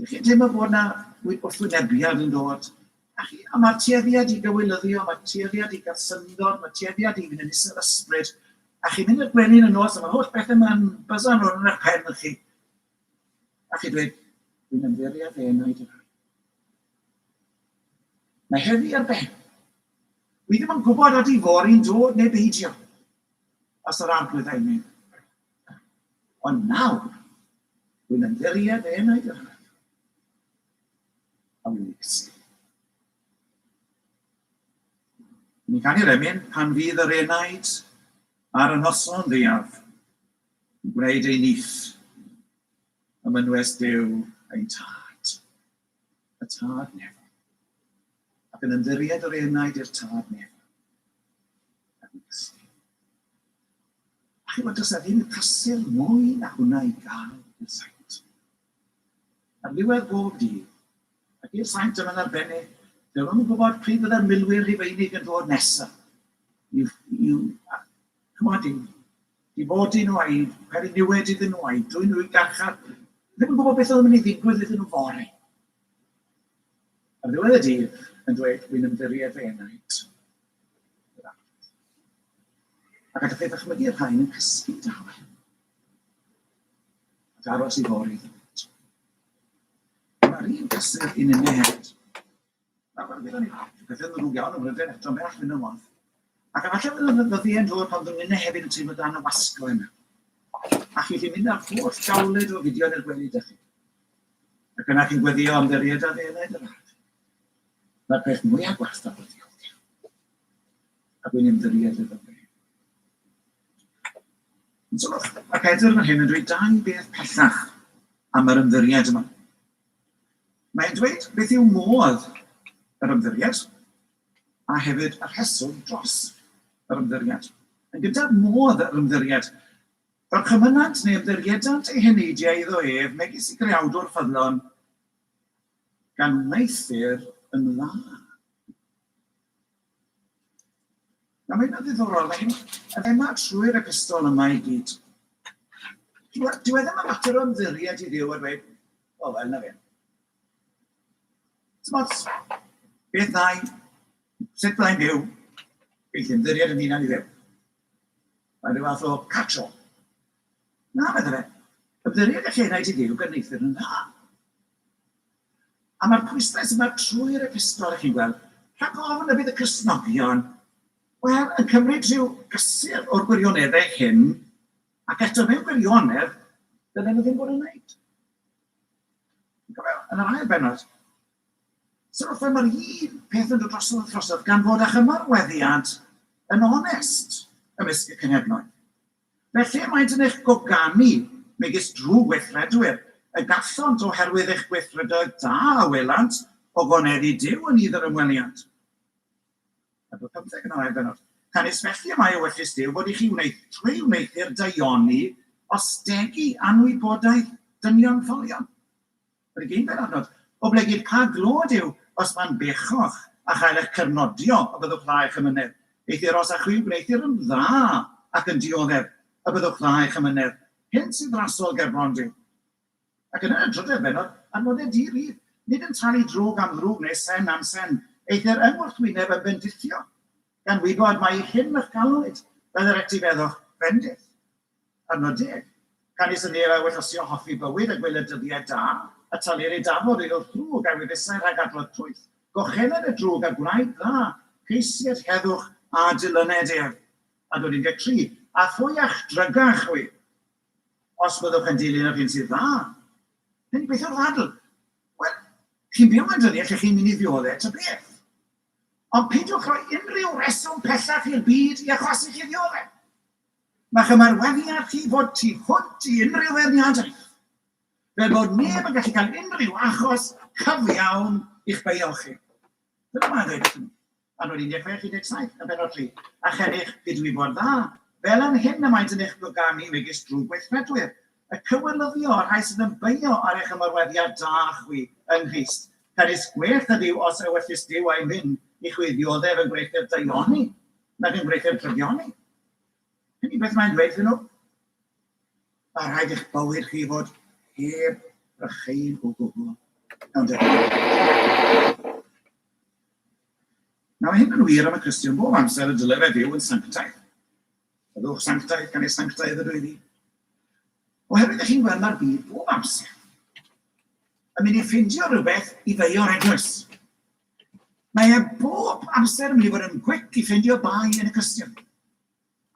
chi'n teimlo bod na wrthwynebiad yn dod, a mae'r tueddiad i gywilyddio, mae'r tueddiad i gael syndod, mae'r tueddiad i fynd yn isel ysbryd, a chi'n mynd i'r gwenyn yn nos, a mae holl bethau mae'n bysan rhwng yn eich pen chi. A chi'n dweud, dwi'n ymddiried enaid yma. Mae heddi ar ben. Wi ddim yn gwybod ydy fori'n dod neu beidio, os yr arglwydd ein mynd. Ond nawr, dwi'n ymddiried enaid yma. A wy'n gysgu. Ni'n canu'r emyn pan fydd yr enaid ar y noson ddiaf yn gwneud ei nith y mynwes Duw ein tad. Y tad nefo. Ac yn ymddiried yr enaid i'r tad nefo. Ac yn gysgu. A chi bod yna ddim cysur mwy na hwnna i gael i'r saint. Ar ddiwedd bob dydd, ac i'r saint yma'n arbennig, dyn nhw'n gwybod pryd byddai'r milwyr Rhufeinig yn dod nesaf. Cymodi, i fod i nhw a'i peri niwed iddyn nhw a'i drwy nhw i garchar. Ddim yn gwybod beth oedd yn mynd i ddigwydd iddyn nhw fori. Ar ddiwedd y dydd yn dweud, wy'n ymddiried fe enaid. Ac at y peth achmygu'r rhain yn cysgu dawel. Ac aros i fori iddyn nhw. Mae'r un cysur un yn nehd. Nawr, byddwn ni, beth yn ddrwg iawn yn rydyn eto, mae all fynd yn waith. Ac efallai fydd y ddien dod pan ddyn nhw'n hefyd yn teimlo dan y wasgo yna. A chi chi'n mynd ar holl gawlyd o fideo yn yr gwely dych chi. Ac yna chi'n gweddio ymddiried a ddenaid yr ardd. Mae'r peth mwyaf gwasta bod diolch. A dwi'n ymddiried iddo fe. So, mae Pedr yn hyn yn dweud dau beth pellach am yr ymddiried yma. Mae'n dweud beth yw modd yr ymddiried, a hefyd y rheswm dros yr ymddiried. Yn gyda modd yr ymddiried, barchymynant neu ymddiriedant ei heneidiau iddo ef, megis i greawdwr ffyddlon, gan weithwyr yn dda. Nawr mae'n ddiddorol, mae'n yma trwy'r epistol yma i gyd. Dyw e ddim yn mater o ymddiried i Dduw a dweud, o fel na fe. Beth ddau, sut byddai'n byw, beth ymddiried yn hunan i Dduw. Mae'n rhyw fath o catch-all. Na, medda fe, ymddiried eich enaid i Dduw gyfieithwyr yn dda. A mae'r pwyslais yma trwy'r epistol eich chi'n gweld, rhag ofn y bydd y Cristnogion, wel, yn cymryd rhyw gysur o'r gwirioneddau hyn, ac eto mewn gwirionedd, dyna nhw ddim bod yn gwneud. Yn yr ail benod, sy'n wrth mae'r un peth yn dod drosodd gan fod â chymarweddiad yn onest ymysg y cenhedloedd. Felly mae'n yn eich goganu megis drwy gweithredwyr, y gallont oherwydd eich gweithredoedd da a welant o goneddi Duw yn idd yr ymweliad. A bod 15 yn o'r benod. Canis felly y mae o wellus Duw bod i chi trwy wneithio'r daioni ostegu anwybodaeth dynion ffolion. Yr un benod, o blegyd pa glod yw os mae'n bechoch a chael eich cyrnodio y byddwch dda eich ymynedd. Eithir os a chwi wneithir yn dda ac yn dioddef y byddwch dda eich ymynedd. Hyn sy'n drasol gerbron Duw. Ac yn y drydedd benod, adnodau di-rydd, nid yn talu drog am ddrwg neu sen am sen, eithir yng ngwrthwyneb yn bendithio, gan wybod mae hyn eich galwyd, fel yr etifeddwch bendith. Adnodau, gan is yn neb a wellosio hoffi bywyd a gwleidyddiau da, a talu'r ei dafod iddo ddrwg a wyddesau rhag adrodd trwyth. Gochened y drwg a gwnaed dda, ceisiad heddwch a dilyned ef. A dod i'n 13, a phwyach drygach wy, os byddwch yn dilyn o'r hyn sydd dda. Hyn i beth o'r ddadl? Wel, chi'n byw yn dyddiau lle chi'n mynd i ddioddau, ta beth? Ond peidiwch rhoi unrhyw reswm pellach i'r byd i achosi chi ddioddau. Mae chymarweddiad chi fod tu hwnt i unrhyw werniadaeth. Fel bod neb yn gallu cael unrhyw achos cyfiawn i'ch beio chi. Dyna mae'n dweud. Anwyd 16-17, y benod 3. A chennich gydwybod dda, fel yn hyn y maent yn eich goganu megis drwy gweithredwyr. Y cywirlyddio o'r rhai sydd yn beio ar eich ymweddiad da chwi yng Nghyst. Caris gwell ydyw os y wellus Duw a'i mynd i chwiddioddef yn gweithio'r daioni, nag yn gweithio'r drygioni. Hynny beth mae'n dweud nhw? A rhaid eich bywyd chi fod heb rychyn o gwbl. Nawr hyn yn wir am y Cristion bob amser y dylai fe fyw yn sanctaeth. Byddwch sanctaeth gan ei sanctaeth y dwyddi. Oherwydd ych chi'n gweld mae'r byd bob amser yn mynd i ffindio rhywbeth i feio'r eglwys. Mae e bob amser yn mynd i fod yn gwic i ffindio bai yn y Cristion.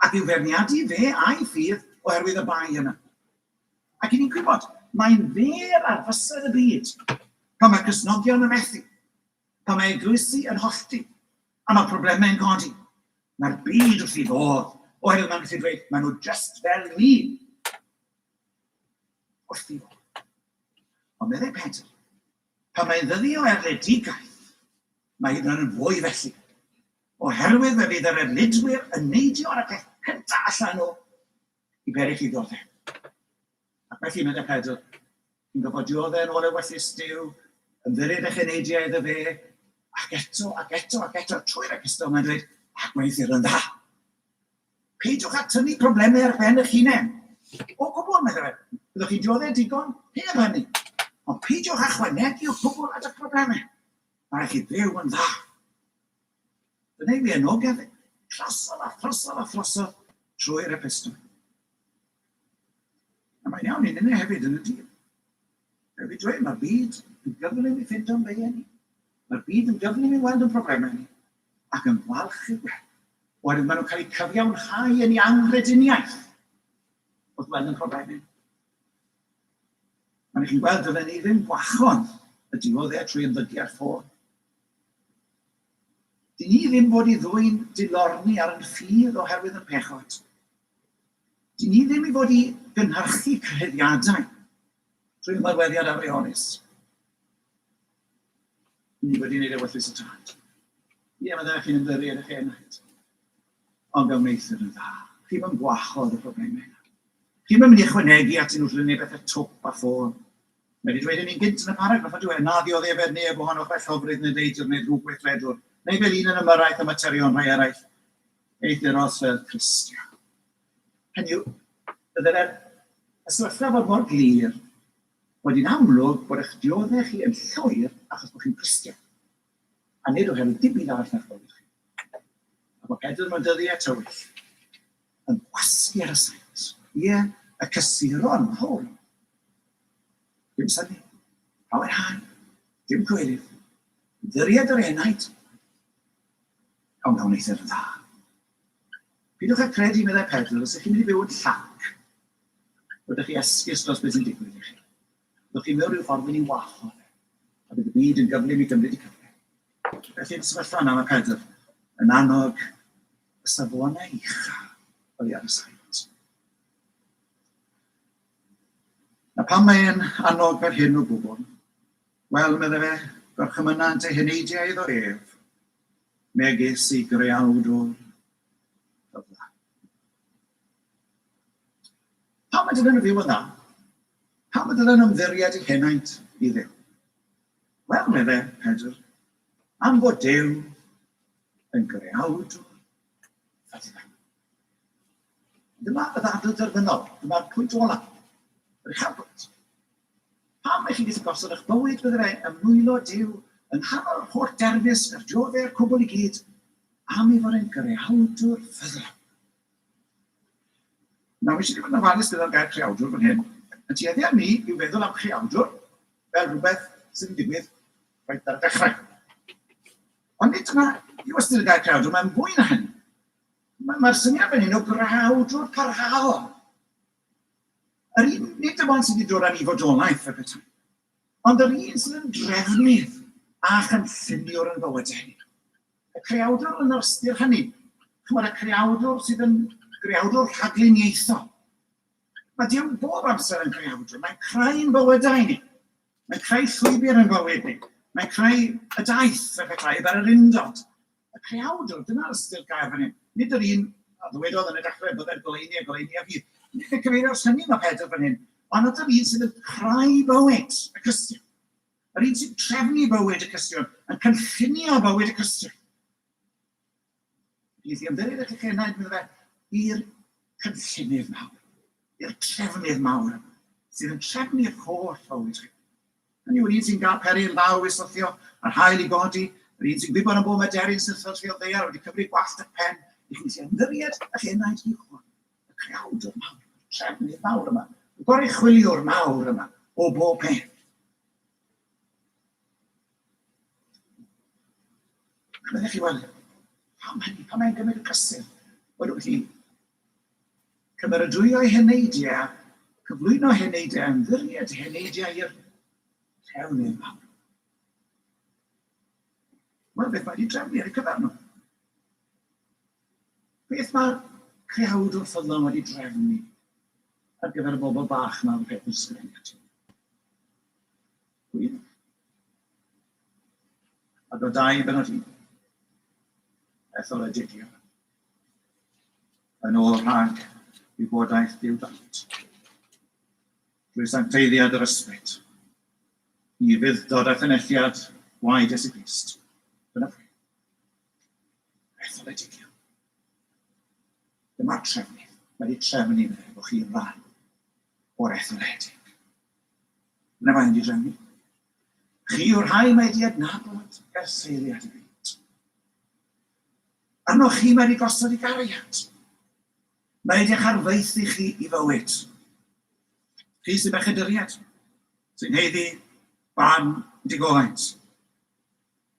Ac i'w ferniadu fe a'i ffydd oherwydd y bai yna. Ac i ni'n gwybod, mae'n fer ar fysedd y byd pan mae Cristnogion yn methu, pan mae eglwysi yn hollti, a mae problemau yn godi. Mae'r byd wrth i ddod, oherwydd mae'n gallu dweud, maen nhw just fel ni. Wrth i ddod. Ond meddai Pedr, pan mae'n ddyddio erledigaeth, mae hyn yn fwy felly. Oherwydd fe fydd yr erlidwyr yn neidio ar y peth cyntaf allan nhw i berych i ddod e. Ac felly meddai Pedr, yn gofod dioddau yn ôl y wellus Duw, yn ddyryd eich eneidiau iddo fe, ac eto, trwy'r epistol mae'n dweud, ac weithir yn dda. Peidiwch at tynnu problemau ar ben eich hunain. O gwbl, meddai fe, byddwch chi'n dioddau digon, heb hynny. Ond peidiwch a chwanegu o gwbl at y problemau. Mae chi ddew yn dda. Dyna i fi enogedd, throsodd trwy'r epistol. A mae'n iawn i'n yna hefyd yn y dydd. Fe fi dweud, mae'r byd yn gyflym i ffind o'n beio ni. Mae'r byd yn gyflym i weld yn problemau ni. Ac yn falch i weld. Oherwydd maen nhw'n cael eu cyfiawnhau yn ei angrediniaeth wrth weld yn problemau. Mae'n chi'n gweld dyna ni ddim gwachon y dioddau trwy ymddygiad ffôn. Di ni ddim bod i ddwy'n dilorni ar yn ffydd oherwydd yn pechod. Di ni ddim i fod i gynhyrchu cyhyddiadau Trwy ymweddiad arweolus. Ni wedi gwneud ewyllus y tad. Ie, mae ddech chi'n ymddiried eich enaid. Ond gael wneithio yn dda. Chi'n mynd gwachodd y problemau. Chi'n mynd i ychwanegu at nhw drwy wneud bethau twp a ffôn. Mae wedi dweud yn un gynt yn y paragraff a dweud, na ddioddefed neb ohonoch fe llofrydd neu deidr neu drwg weithredwr, neu fel un yn ymyrraeth y materion rhai eraill, eithrios fel Cristia. Hynny yw, y sefyllfa fod mor glir, bod hi'n amlwg bod eich dioddau chi yn llwyr achos bod chi'n Cristia. A nid oherwydd dim byd arall na'r bywyd chi. A bod Pedr mewn dyddiau tywyll yn gwasgu ar y saint. Ie, y cysuron mawr. Dim synnu, pawer haen, dim gwerydd, ddyried yr enaid, ond gawn eithaf yn dda. Pidwch â credu meddai Pedr, os ydych chi'n mynd i fyw yn llac, byddwch chi esgus dros beth sy'n digwydd i chi. Byddwch chi mewn rhyw ffordd mynd i wacho, a bydd y byd yn gyflym i gymryd i cyfle. Felly yn sefyllfa yna mae Pedr yn annog y safonau ucha oddi ar y saint. A pan mae'n annog fel hyn o gwbl, wel, meddai fe, gorchymynant ei heneidiau iddo ef, megis i greawdwr gyfla. Pam mae dyn nhw'n fyw yn dda? Pam mae dyn nhw'n ymddiried eu henaint i ddew? Wel, meddai Pedr, am fod Duw yn greawdwr gyfla. Dyma y ddadl derfynol, dyma'r pwynt olaf. Yr uchafbwynt. Pam eich chi'n gallu gosod eich bywyd byddai yn mwylo Duw yn hanner o'r holl derfus yr dioddau'r cwbl i gyd am ei fod yn greawdwr ffyddlon. Nawr, eisiau bod yn ofalus gyda'r gair creawdwr fan hyn. Y tueddiad ni yw feddwl am creawdwr fel rhywbeth sy'n digwydd rhaid ar y dechrau. Ond nid yna yw ystyr y gair creawdwr, mae'n fwy na hyn. Mae'r syniad fan hyn o grawdwr parhaol. Nid dim ond sydd wedi dod â ni fodolaeth y petai, ond yr un sydd yn drefnydd a chynlluniwr yn bywydau ni. Y creawdwr yn yr ystyr hynny. Chymod y creawdwr sydd yn greawdwr rhagluniaethol. Mae Duw bob amser yn greawdwr. Mae'n creu'n bywydau ni. Mae'n creu llwybr yn bywyd ni. Mae'n creu y daith y pethau ar yr undod. Y creawdwr, dyna'r ystyr gair fan hyn. Nid yr un, a ddwedodd yn y dechrau, byddai'r goleini a fydd. Nid y cyfeirio hynny mae Pedr fan hyn, ond oedd yr un sydd yn creu bywyd y Cristion. Yr un sy'n trefnu bywyd y Cristion, yn cynllunio bywyd y Cristion. Bydd i ymddiried eich enaid meddwl fe i'r cynllunydd mawr, i'r trefnydd mawr, sydd yn trefnu'r holl bywyd chi. Hynny yw'r un sy'n gael peri'r law i syrthio, a'r hael i godi, yr un sy'n gwybod am bod mae deryn sy'n syrthio ddeiar, wedi cyfri gwallt y pen, i chi sy'n ymddiried eich enaid i chwan. Creawdwr mawr, trefnydd mawr yma, y goruchwiliwr mawr yma, o bob peth. Byddech chi weld, pam mae'n gymryd y cysur? Wel, chi cymeradwyo heneidiau, cyflwyno heneidiau, ymddiried heneidiau i'r trefnydd mawr. Wel, beth mae wedi trefnu ar y cyfer nhw? Beth mae'r creawdwr ffyddlon wedi drefnu ar gyfer y bobl bach yma o'r peth yn sgrifennu ati. Gwyd. Ac o dau benod i. Etholedigion. Yn ôl rhag wybodaeth diwdant. Drwy sancteiddiad yr ysbryd. I fuddod a thenelliad waed Iesu Grist. Dyna fe. Etholedigion. Dyma'r trefnydd. Mae wedi trefnu fe bod chi'n rhan o'r etholedig. Dyna mae'n wedi trefnu. Chi yw'r rhai mae wedi adnabod ers seiliad y byd. Arno chi mae wedi gosod i gariad. Mae wedi eich arfeithi chi i fywyd. Chi sy'n bechaduriad, sy'n heiddi ban digofaint.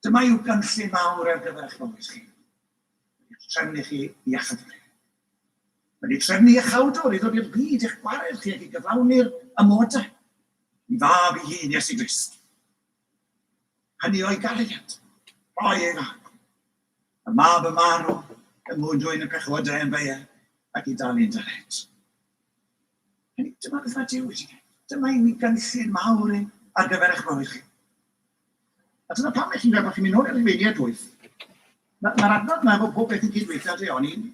Dyma yw gynllun mawr ar gyfer eich bywyd chi. Trefnu chi i achadru. Mae wedi trefnu eich awdwr i ddod i'r byd eich gwared chi ac i gyflawni'r amodau. I fab i hun Iesu Grist. Hynny o'i gariad. Roi ei fab. Y mab y marw, y mwydwyn y pechodau yn feia ac i dalu'n daled. Hynny, dyma beth mae Duw wedi gwneud. Dyma yw gynllun mawr ar gyfer eich bywyd chi. A dyna pam eich chi'n gweld bod chi'n mynd o'r Rufeiniaid 8. Mae'r adnod yma bod pob beth yn cydweithio dy o'n i'n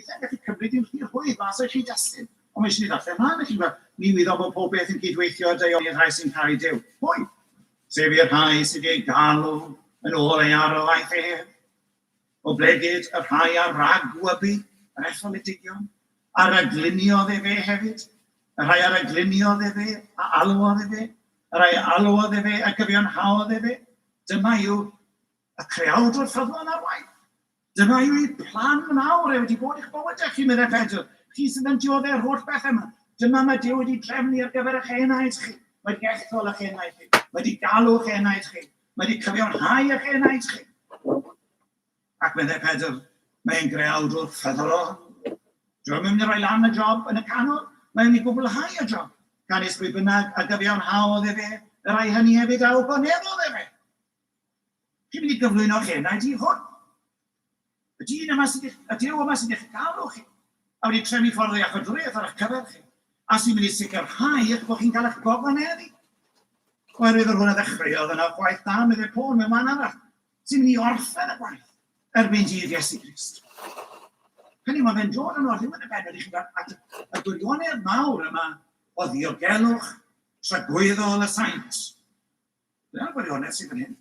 gallu cymryd i'n rhy hwydd mas o'r chi destun. Ond mae eisiau ni ddarllen mlaen, eich chi'n gweld, ni wyddo bod pob beth yn cydweithio dy o'n i'n rhai sy'n cael ei Duw. Pwy? Sef i'r rhai sydd ei galw yn ôl ei arolaeth ef. O blegyd y rhai ar ragwybu yr etholedigion, ar agliniodd e fe hefyd, y rhai ar agliniodd e fe, a alwodd e fe, y rhai alwodd e fe, a gyfiawnhaodd e fe. Dyma yw y creawdwr ffyddlon ar waith. Dyma yw ei plan mawr wedi bod i'ch bywydau chi, meddwl Pedr. Chi sydd yn dioddau'r holl beth yma. Dyma mae Duw wedi trefnu ar gyfer eich enaid chi. Mae wedi ethol eich enaid chi. Mae wedi galw eich enaid chi. Mae wedi cyfiawnhau eich enaid chi. Ac meddwl Pedr, mae'n greawdwr ffyddlon. Dwi'n mynd i roi lan y job yn y canol, mae'n mynd i gwblhau y job. Gan ysbryd bynnag a gyfiawnhaodd e fe, y rai hynny hefyd a wyboneddodd e fe. Chi'n mynd i gyflwyno'ch enaid i hwn. Y Duw yma sydd eich galw chi. A wedi trefnu ffordd o iachydwriaeth ar eich cyfer chi. A sy'n mynd i sicrhau eich bod chi'n cael eich gofyneddu. Oherwydd yr hwn a ddechreuodd yna gwaith da, meddwl Paul mewn man arall. Sy'n mynd i orffen y gwaith erbyn dydd Iesu Grist. Hynny mae fe'n dod yn o'r ddiwedd y benod i chi at y gwirionedd mawr yma o ddiogelwch tragwyddol y saint. Dyna'r gwirionedd sydd yn hyn.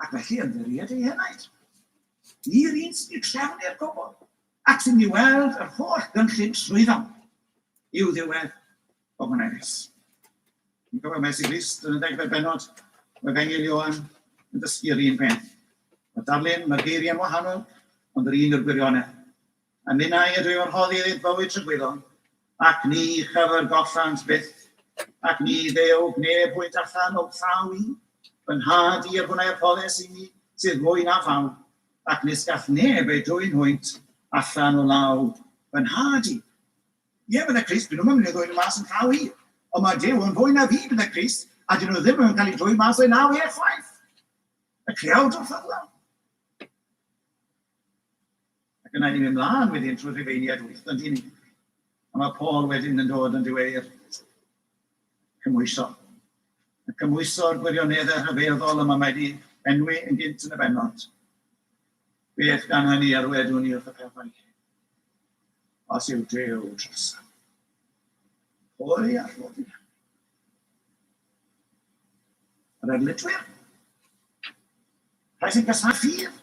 Ac felly ymddiried ei henaid. Ni'r un sy'n ei trefnu'r gobl. Ac sy'n ei weld yr holl gynllun trwyddol i'w ddiwedd o gwneud. Ni'n gofio Iesu Grist yn y 10 benod, mae Efengyl Ioan yn dysgu'r un peth. Mae darlun, mae'r geiriau'n wahanol, ond yr un yw'r gwirionedd. A minnau ydw i'n rhoddi iddynt bywyd trygwyddol, ac ni chyfer gollant byth, ac ni ddew gneb pwynt allan o llaw i, fy nhad i ar hwnna'r poles i ni, sydd mwy na llaw, ac nes gall neb ei dwy'n hwynt allan o law fy nhad i. Ie, bydde Crist, dyn nhw'n mynd i ddwy'n mas yn llaw i, ond mae Duw yn fwy na fi bydde Crist, a dyn nhw ddim yn cael ei dwy mas o'i law e'r ffaith. Y creawdwr ffyddlon. Ac yna ni'n mynd mlaen wedyn trwy'r Rufeiniaid 8, ond ni. A mae Paul wedyn yn dod yn dweud cymwyso. Y cymwyso'r gwirioneddau rhyfeddol yma mae wedi enwi yn gynt yn y benod. Beth gan hynny arwedwn ni wrth y pethau. Os yw Duw drosodd. Pwy a llwyd. Yr arlitwyr. Rhaid sy'n gysau ffyr.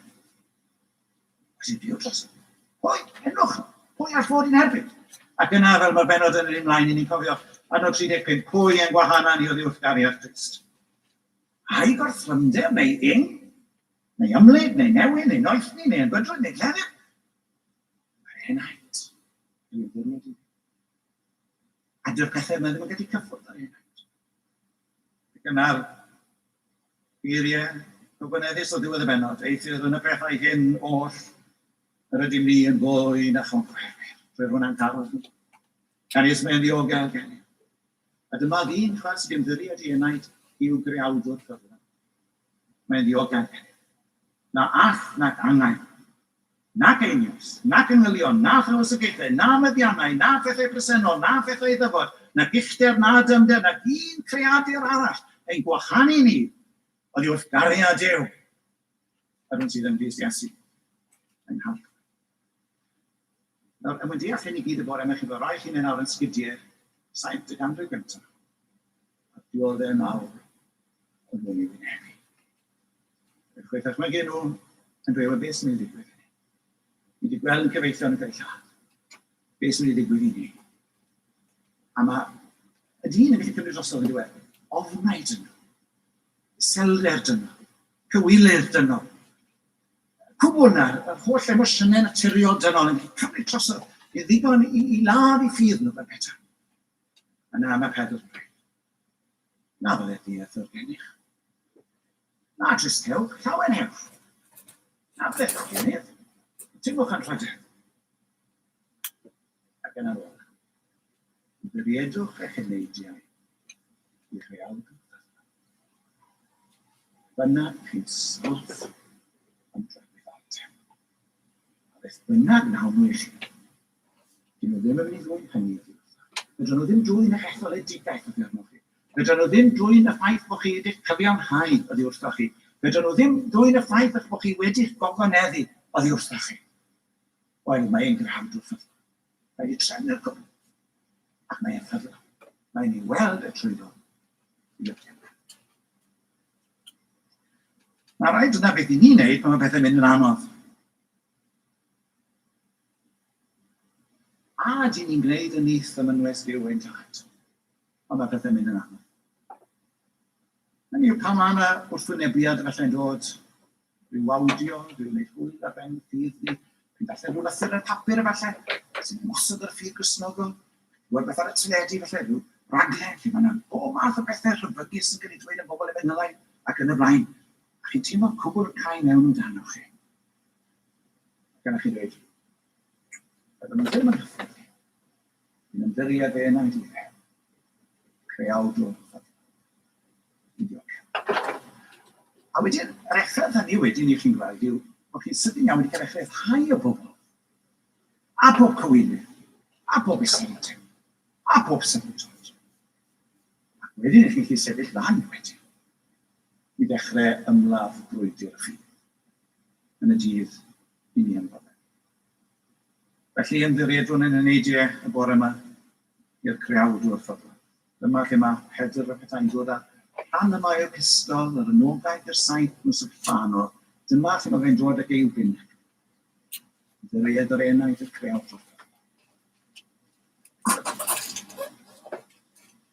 Os yw Duw drosodd. Pwy, enwch, pwy all fod i'n herbyn? Ac yna fel mae'r benod yn yr un mlaen i ni'n cofio, adnod 35, pwy yn gwahanol ni o ddiwrthgariad Crist. Ai gorthrymder, neu ing, neu ymlyd, neu newyn, neu noethni, neu ybydrwydd, neu lleddyr. Mae'r enaid. A dyw'r pethau yma ddim yn gallu cyffwrdd ar enaid. Ac yna'r geiriau o gwyneddus o ddiwedd y benod, eithir yn y pethau hyn oll, yr ydym ni yn fwy na chonchwer. Rwy'n hwnna'n cael ni. Canis mewn diogel gen i. A dyma ddyn chwas sydd yn ddiriad i enaid i'w greawdwr ffyddlon. Mae'n diogel gen i. Na all nac angen. Nac einios, nac yngylion, na chywysogaethau, na meddiannau, na phethau presennol, na phethau ddyfod, na gichter, na dymder, na un creadur arall, ein gwahanu ni, oedd i wrthgariad Duw. A rwy'n sydd yn Grist Iesu. Yn help. Nawr, yn deall hyn i gyd y bore yma chi fod rai chi'n nawr yn sgidiau 700 gyntaf. A dioddau nawr yn fwy i wynebu. Chweithach mae gen nhw yn dweud beth sy'n ei ddigwydd. Ni wedi gweld yn cyfeithio yn y gweithio. Beth sy'n ei ddigwydd i ni. A mae y dyn yn gallu cymryd drosodd yn diwedd. Ofnaid yno. Selder dyno. Cywilydd dyno. Cwbl na, y holl emosiynau naturiol dynol yn cymryd drosodd i ddigon i ladd i ffydd nhw fel Pedr. Yna mae Pedr yn dweud. Na fydde dieth o'r gennych. Na drist hewch, llawen hewch. Na beth o'r gennych. Tingwch yn rhedeg. Ac yn ar ôl. Byriedwch eich eneidiau i chreawd. Fyna chi'n sgwrs am drefydd. A beth bynnag nawn nhw i chi. Dyn nhw ddim yn mynd i ddwy hynny. Dyn nhw ddim drwy'n eich etholedigaeth o ddiwrnod chi. Fedra nhw ddim drwy'n y ffaith bod chi wedi'ch cyfiawnhau oddi wrthoch chi. Fedra nhw ddim drwy'n y ffaith eich bod chi wedi'ch gogoneddu oddi wrthoch chi. Wel, mae e'n grawd wrthoch chi. Mae e'n trefn yr gwbl. Ac mae e'n ffyddlon. Mae'n ei weld y trwyddo. Mae rhaid dyna beth i ni'n neud pan mae pethau'n mynd yn anodd. A dyn ni'n gwneud y nith y mynwes Duw ein tad. Ond mae pethau'n mynd yn anodd. Hynny yw pan mae yna wrthwynebiad efallai'n dod rhyw wawdio, rhyw wneud hwyl ar ben ffydd ni, rwy'n darllen rhyw lythyr yn papur efallai, sy'n mosod ar y ffydd Gristnogol, rwy'n beth ar y teledu efallai, rhyw raglen, lle mae yna bob math o bethau rhybygus yn cael ei dweud yn bobl efengylau ac yn y blaen. A chi'n teimlo cwbl cael mewn amdano chi. Ac yna chi'n dweud, byddwn nhw ddim yn hyfforddi. Yn ymddiried fe yna i ddife. Creawdwr. A wedyn, yr effaith hynny wedyn i chi'n gweld yw bod chi'n sydyn iawn wedi cael effaith hau o bobl. A bob cywilydd. A bob islwyd. A bob sefydliad. Ac wedyn i chi'n sefyll lan wedyn. I ddechrau ymladd brwydr chi yn y dydd i ni yn fodau. Felly ymddiriedwn yn y neidiau y bore yma i'r creawdwr ffodol. Dyma lle mae Pedr a Petai'n dod â rhan yma o'r epistol, yr anogaeth i'r saith nos y Ffano. Dyma lle mae fe'n dod ag i'w bin. Ymddiried yr enaid i'r creawdwr.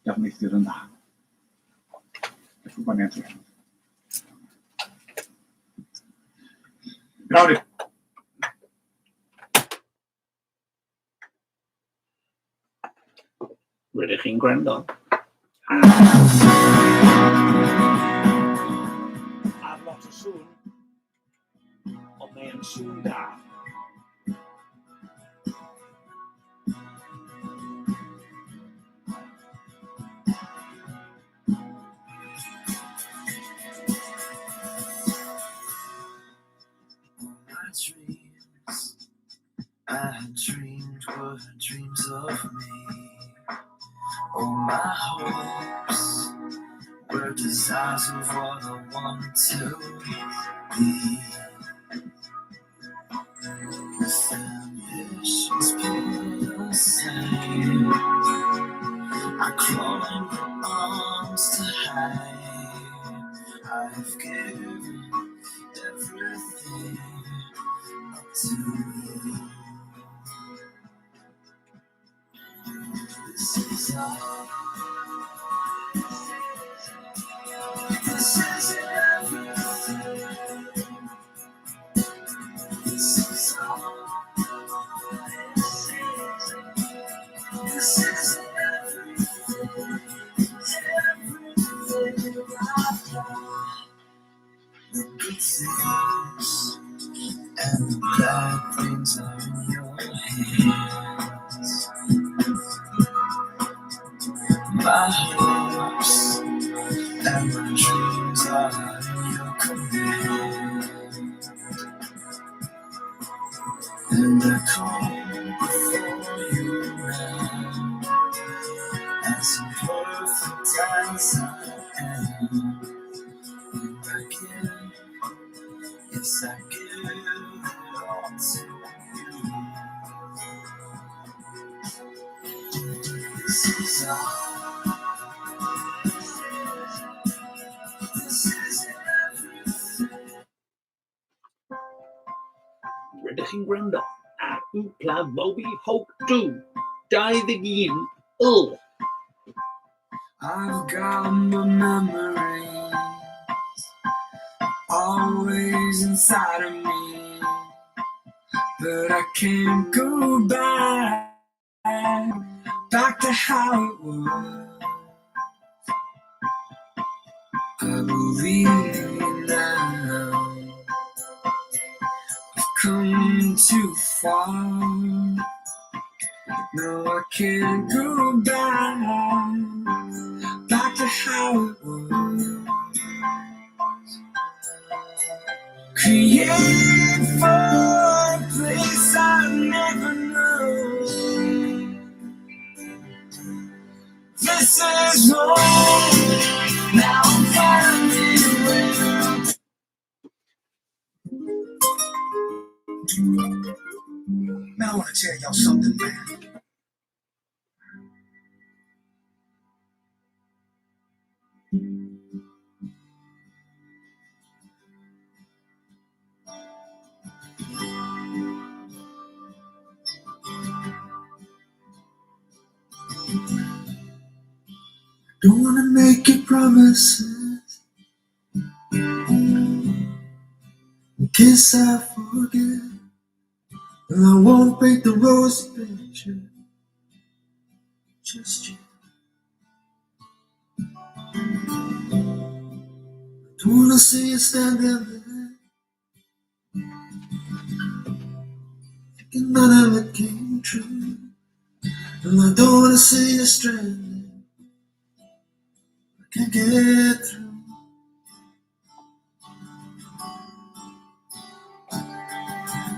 Defnyddio'r yn dda. Efo gwaniad rhaid. Grawd i. Rydych chi'n gwrando. Ar lot o sŵn, ond mae'n sŵn da. I dreamed were dreams of me. All my hopes were desires of what I want to be. With ambitions put aside, I crawl in your arms to hide. I've given everything up to you. This is all. This is everything. This is all. This is everything. Everything I've got. The good things and the bad things are in your hands. My hopes and my dreams are in your command. And I come before you now, as imperfect as I am. And I give, yes I give it all to you. This is all. Rydych chi'n gwrando ar Wpla Moby Hope 2, 21. I've got my memories always inside of me, but I can't go back to how it was. I believe now I've come too far. No, I can't go back to how it was. Create for a place I never knew. This is home. Now I want to tell y'all something, man. Don't wanna make you promises in case I forget. And I won't break the rosy picture just yet. Don't wanna see you standing there thinking none of it came true. And I don't wanna see you stranded, I can't get through.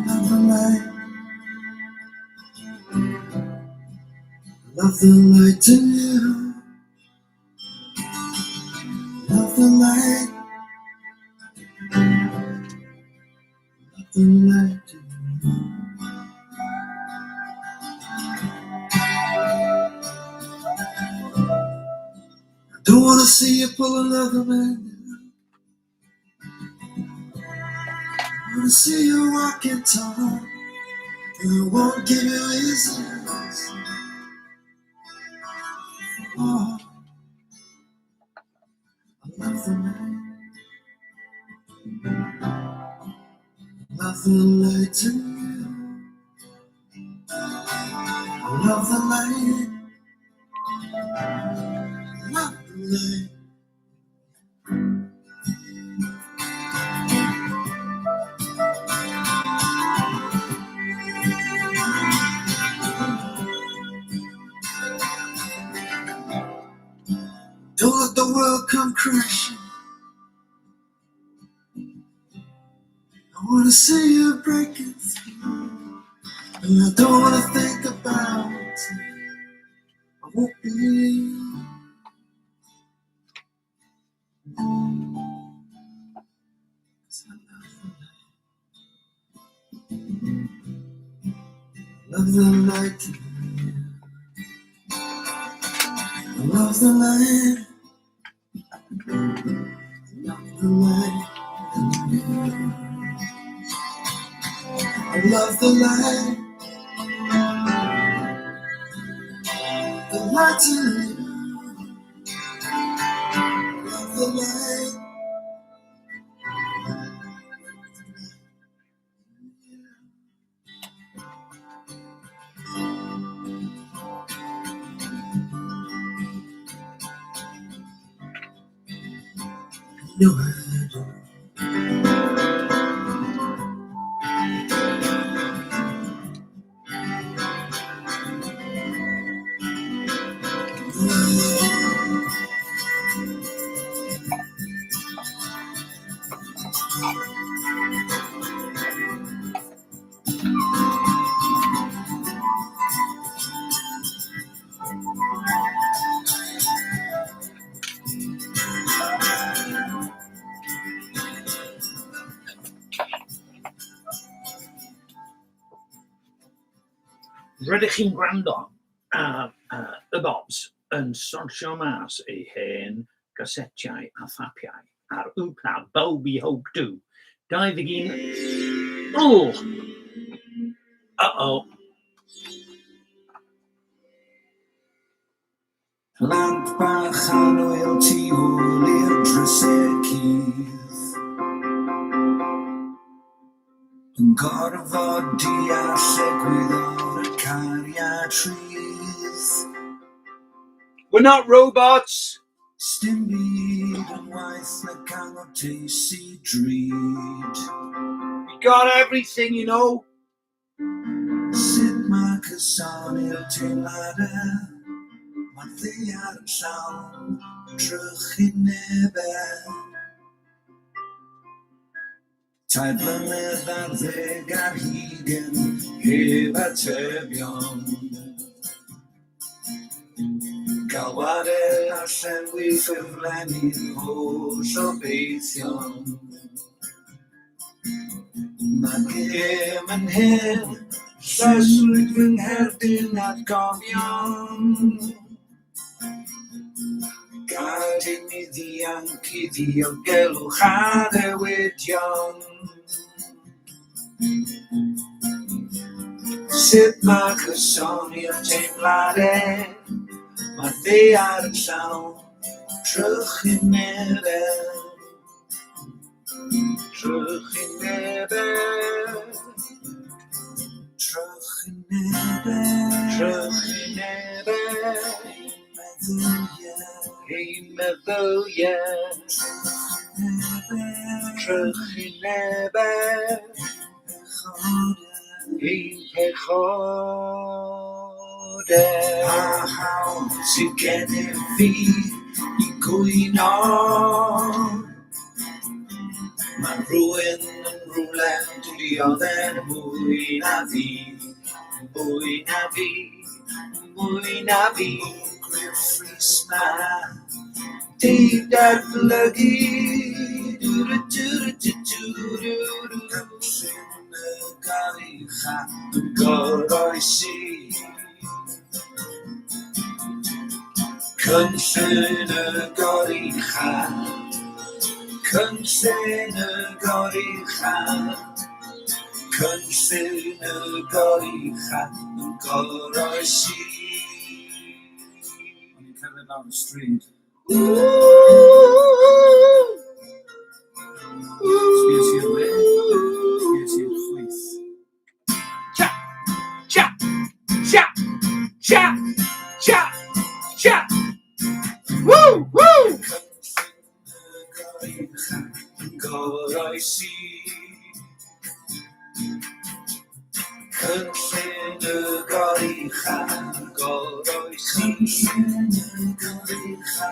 Love the light, love the light in you. Love the light, love the light in you. I don't wanna see you pull another man down. I wanna see you walking tall, and I won't give you easy hands. Oh, I love the light. Love the light in you. I love the light. Love the light. Don't let the world come crashing. I wanna see you breaking through, and I don't wanna think about it. I won't be. Love the light in you. I love the light. Love the light in you. I love the light. The light in you. Love the light. No, I don't. Rydych chi'n gwrando ar y Bobs yn sortio mas eu hen gasetiau a thapiau ar Oopla Bobby Hope 2. 21. Oh! Uh-oh. Plant bach annwyl tu ôl i'r drysau cudd. Yn gorfod deall egwyddor y cariad rhydd. We're not robots. Sdim byd yn waith na ganol teisi drud. We got everything, you know. Sut mae cysanu'r teimladau, mae'r ddaear yn llawn, drychu nebau. Tair blynedd ar ddeg ar hugen, heb atebion. Galwadau a llenwi ffurflenni'r holl obeithion. Mae gêm yn hyn, Llyswyd fy ngherdyn atgofion, gad i ni ddianc I ddiogelwch a ddewidion. Sut mae cysoni'r teimladau, mae ddaear yn llawn, trychinebau, trychinebau, trychinebau, ein meddyliau, trychinebau, ein pechodau. A hawl sydd gennym fi I gwyno, mae rhywun yn rhywle dwi dioddau'n mwy na fi, mwy na fi, mwy na fi. Griffiths ma di datblygu, cynllun y gael I cha yn goroesi. Cynllun y gorucha, cynllun y gorucha, cynllun y gorucha yn goroesi. When you come down the street, sbio ti yw e, sbio ti'r chwith. Cha, cha, cha, cha, cha, cha. Woo, woo! Goroesi, cynllun y gorucha, goroesi, cynllun y gorucha,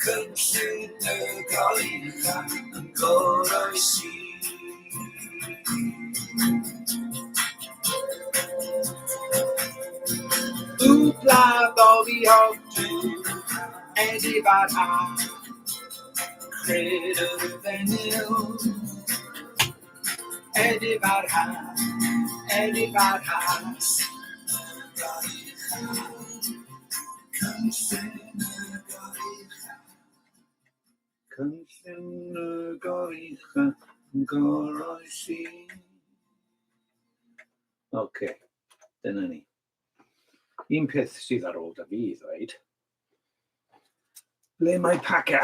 cynllun y gorucha, goroesi. Wpla Bobby Hogdw, Edif ar ha, cred y fenyl. Edif ar ha, Edif ar ha. Cynllun y gorucha, cynllun y gorucha, goroesi. Ocê, dyna ni. Un peth sydd ar ôl da fi I ddweud, ble mae Paca?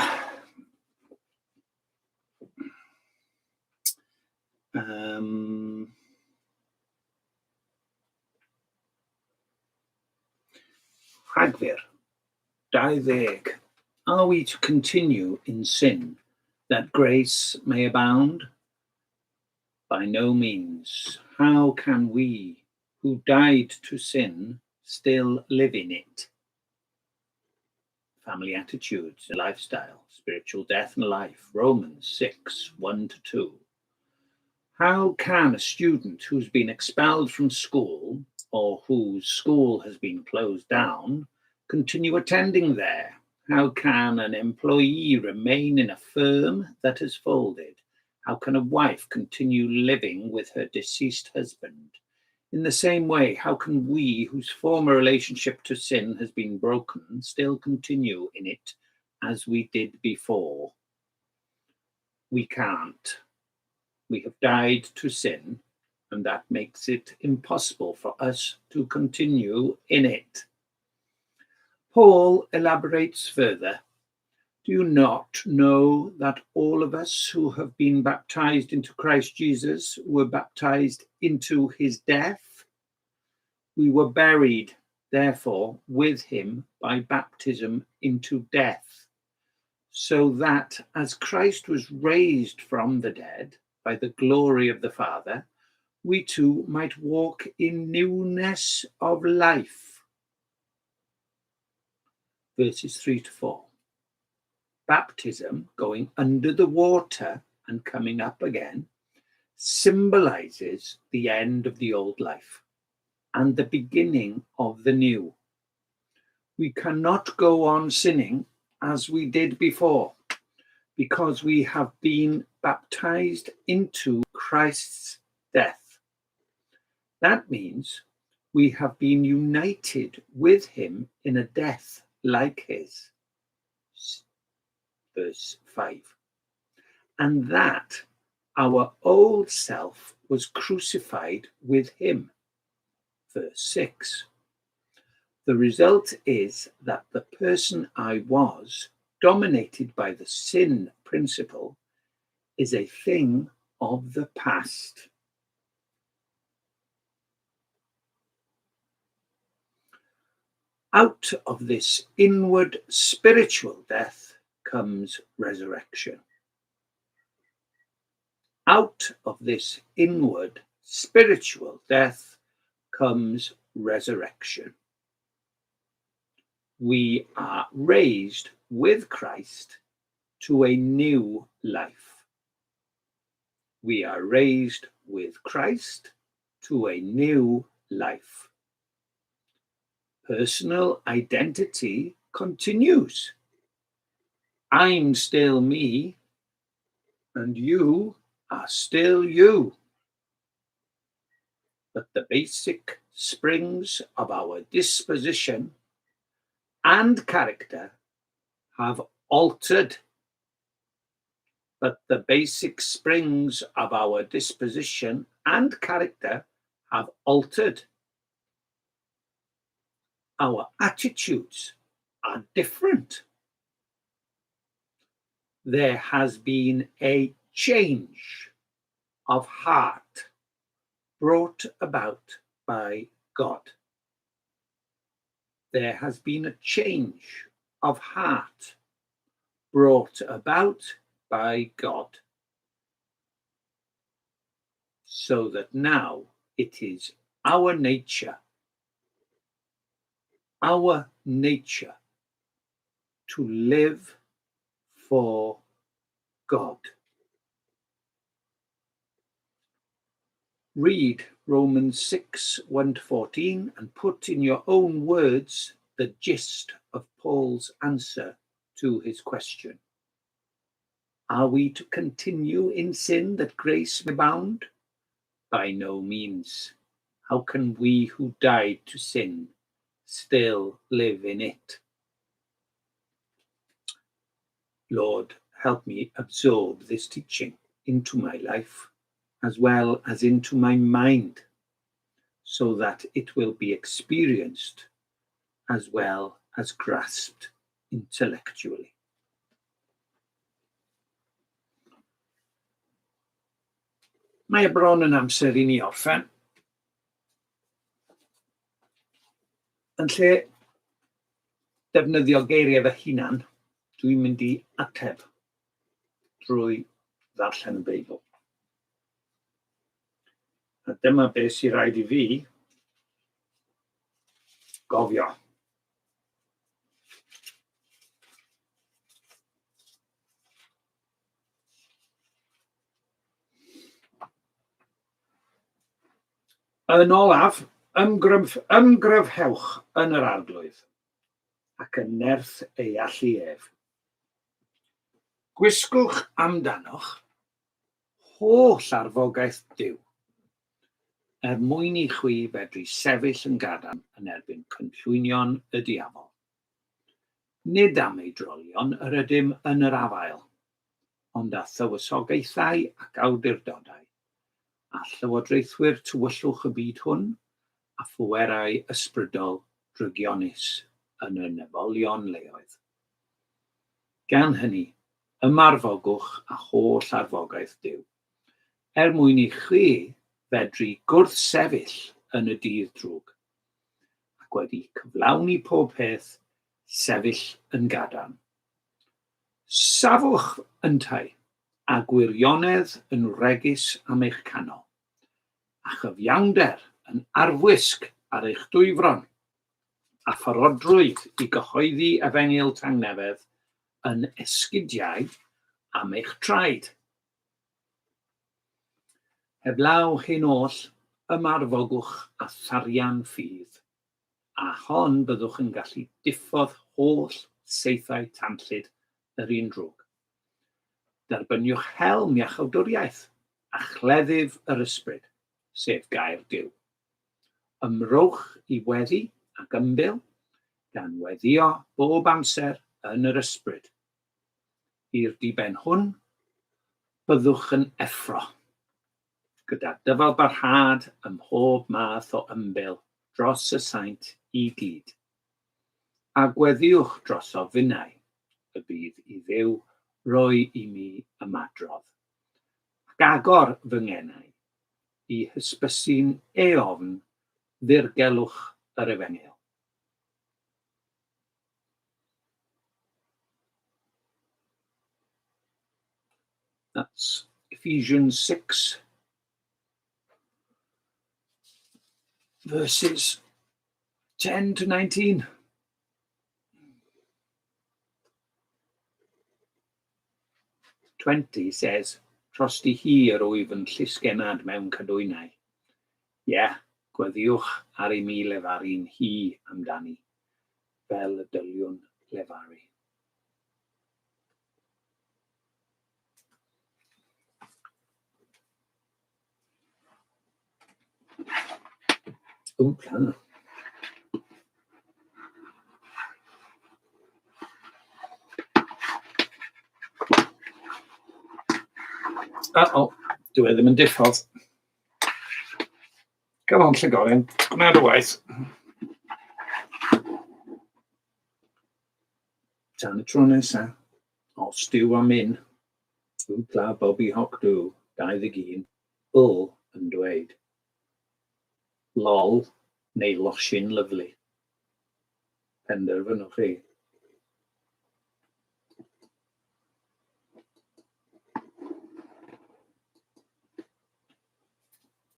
Rhagfyr 20. Are we to continue in sin that grace may abound? By no means. How can we who died to sin still live in it? Family attitudes, lifestyle, spiritual death and life. Romans 6, 1-2. How can a student who's been expelled from school or whose school has been closed down continue attending there? How can an employee remain in a firm that has folded? How can a wife continue living with her deceased husband? In the same way, how can we, whose former relationship to sin has been broken, still continue in it as we did before? We can't. We have died to sin, and that makes it impossible for us to continue in it. Paul elaborates further. Do you not know that all of us who have been baptized into Christ Jesus were baptized into his death? We were buried, therefore, with him by baptism into death, so that as Christ was raised from the dead by the glory of the Father, we too might walk in newness of life. Verses 3-4. Baptism, going under the water and coming up again, symbolizes the end of the old life and the beginning of the new. We cannot go on sinning as we did before, because we have been baptized into Christ's death. That means we have been united with him in a death like his. Verse 5. And that our old self was crucified with him. Verse 6. The result is that the person I was, dominated by the sin principle, is a thing of the past. Out of this inward spiritual death comes resurrection. Out of this inward spiritual death comes resurrection. We are raised with Christ to a new life. We are raised with Christ to a new life. Personal identity continues. I'm still me, and you are still you. But the basic springs of our disposition and character have altered. But the basic springs of our disposition and character have altered. Our attitudes are different. There has been a change of heart brought about by God. There has been a change of heart brought about by God, so that now it is our nature to live for God. Read Romans 6, 1-14 and put in your own words the gist of Paul's answer to his question. Are we to continue in sin that grace may abound? By no means. How can we who died to sin still live in it? Lord, help me absorb this teaching into my life as well as into my mind, so that it will be experienced as well as grasped intellectually. Mae bron yn amser I ni orffen. Yn lle defnyddio geiriau fy hunan, dwi'n mynd I ateb drwy ddarllen y Beibl. A dyma beth sy'n rhaid I fi gofio. Yn olaf, ymgryfhewch yn yr arglwydd ac yn nerth ei allu ef. Gwisgwch amdanoch holl arfogaeth Duw, mwyn I chwi fedru sefyll yn gadarn yn erbyn cynllwynion y diafol. Nid am ei drolion yr ydym yn yr afael, ond â thywysogaethau ac awdurdodau, a llywodraethwyr tywyllwch y byd hwn, a phwerau ysbrydol drygionus yn y nefolion leoedd. Gan hynny, ymarfogwch a holl arfogaeth Duw, mwyn I chi fedru gwrthsefyll yn y dydd drwg, ac wedi cyflawni pob peth, sefyll yn gadarn. Safwch yntai a gwirionedd yn regis am eich canol, a chyfiawnder yn arfwisg ar eich dwyfron, a pharodrwydd I gyhoeddi efengyl tangnefedd yn esgidiau am eich traed. Heblaw hyn oll, ymarfogwch a tharian ffydd, a hon byddwch yn gallu diffodd holl saethau tanllyd yr un drwg. Derbyniwch helm iachawdwriaeth a chleddyf yr ysbryd, sef gair Duw. ymrowch i weddi ac ymbil, gan weddio bob amser yn yr ysbryd. I'r diben hwn, byddwch yn effro, gyda dyfal barhad ym mhob math o ymbil dros y saint i gyd. A gweddiwch dros ofinnau y bydd i Dduw roi i mi ymadrodd, ac agor fy ngenau i hysbysu'n eofn ddirgelwch yr Efengyl. That's Ephesians 6, verses 10 to 19. Twenty says, trosti hi yr wyf yn llusgenad mewn cadwynau. Ie, gweddiwch ar ei mi lefaru'n hi amdani, fel y dyliwn lefaru. Oopla. Dwi ddim yn diffodd. Come on, Llygoryn, gwnaed y waith. Tan y tro nesa, os diw am un, wpla Bobby Hawk 21, Bull yn dweud, lol neu losin lyflu. Penderfynwch chi.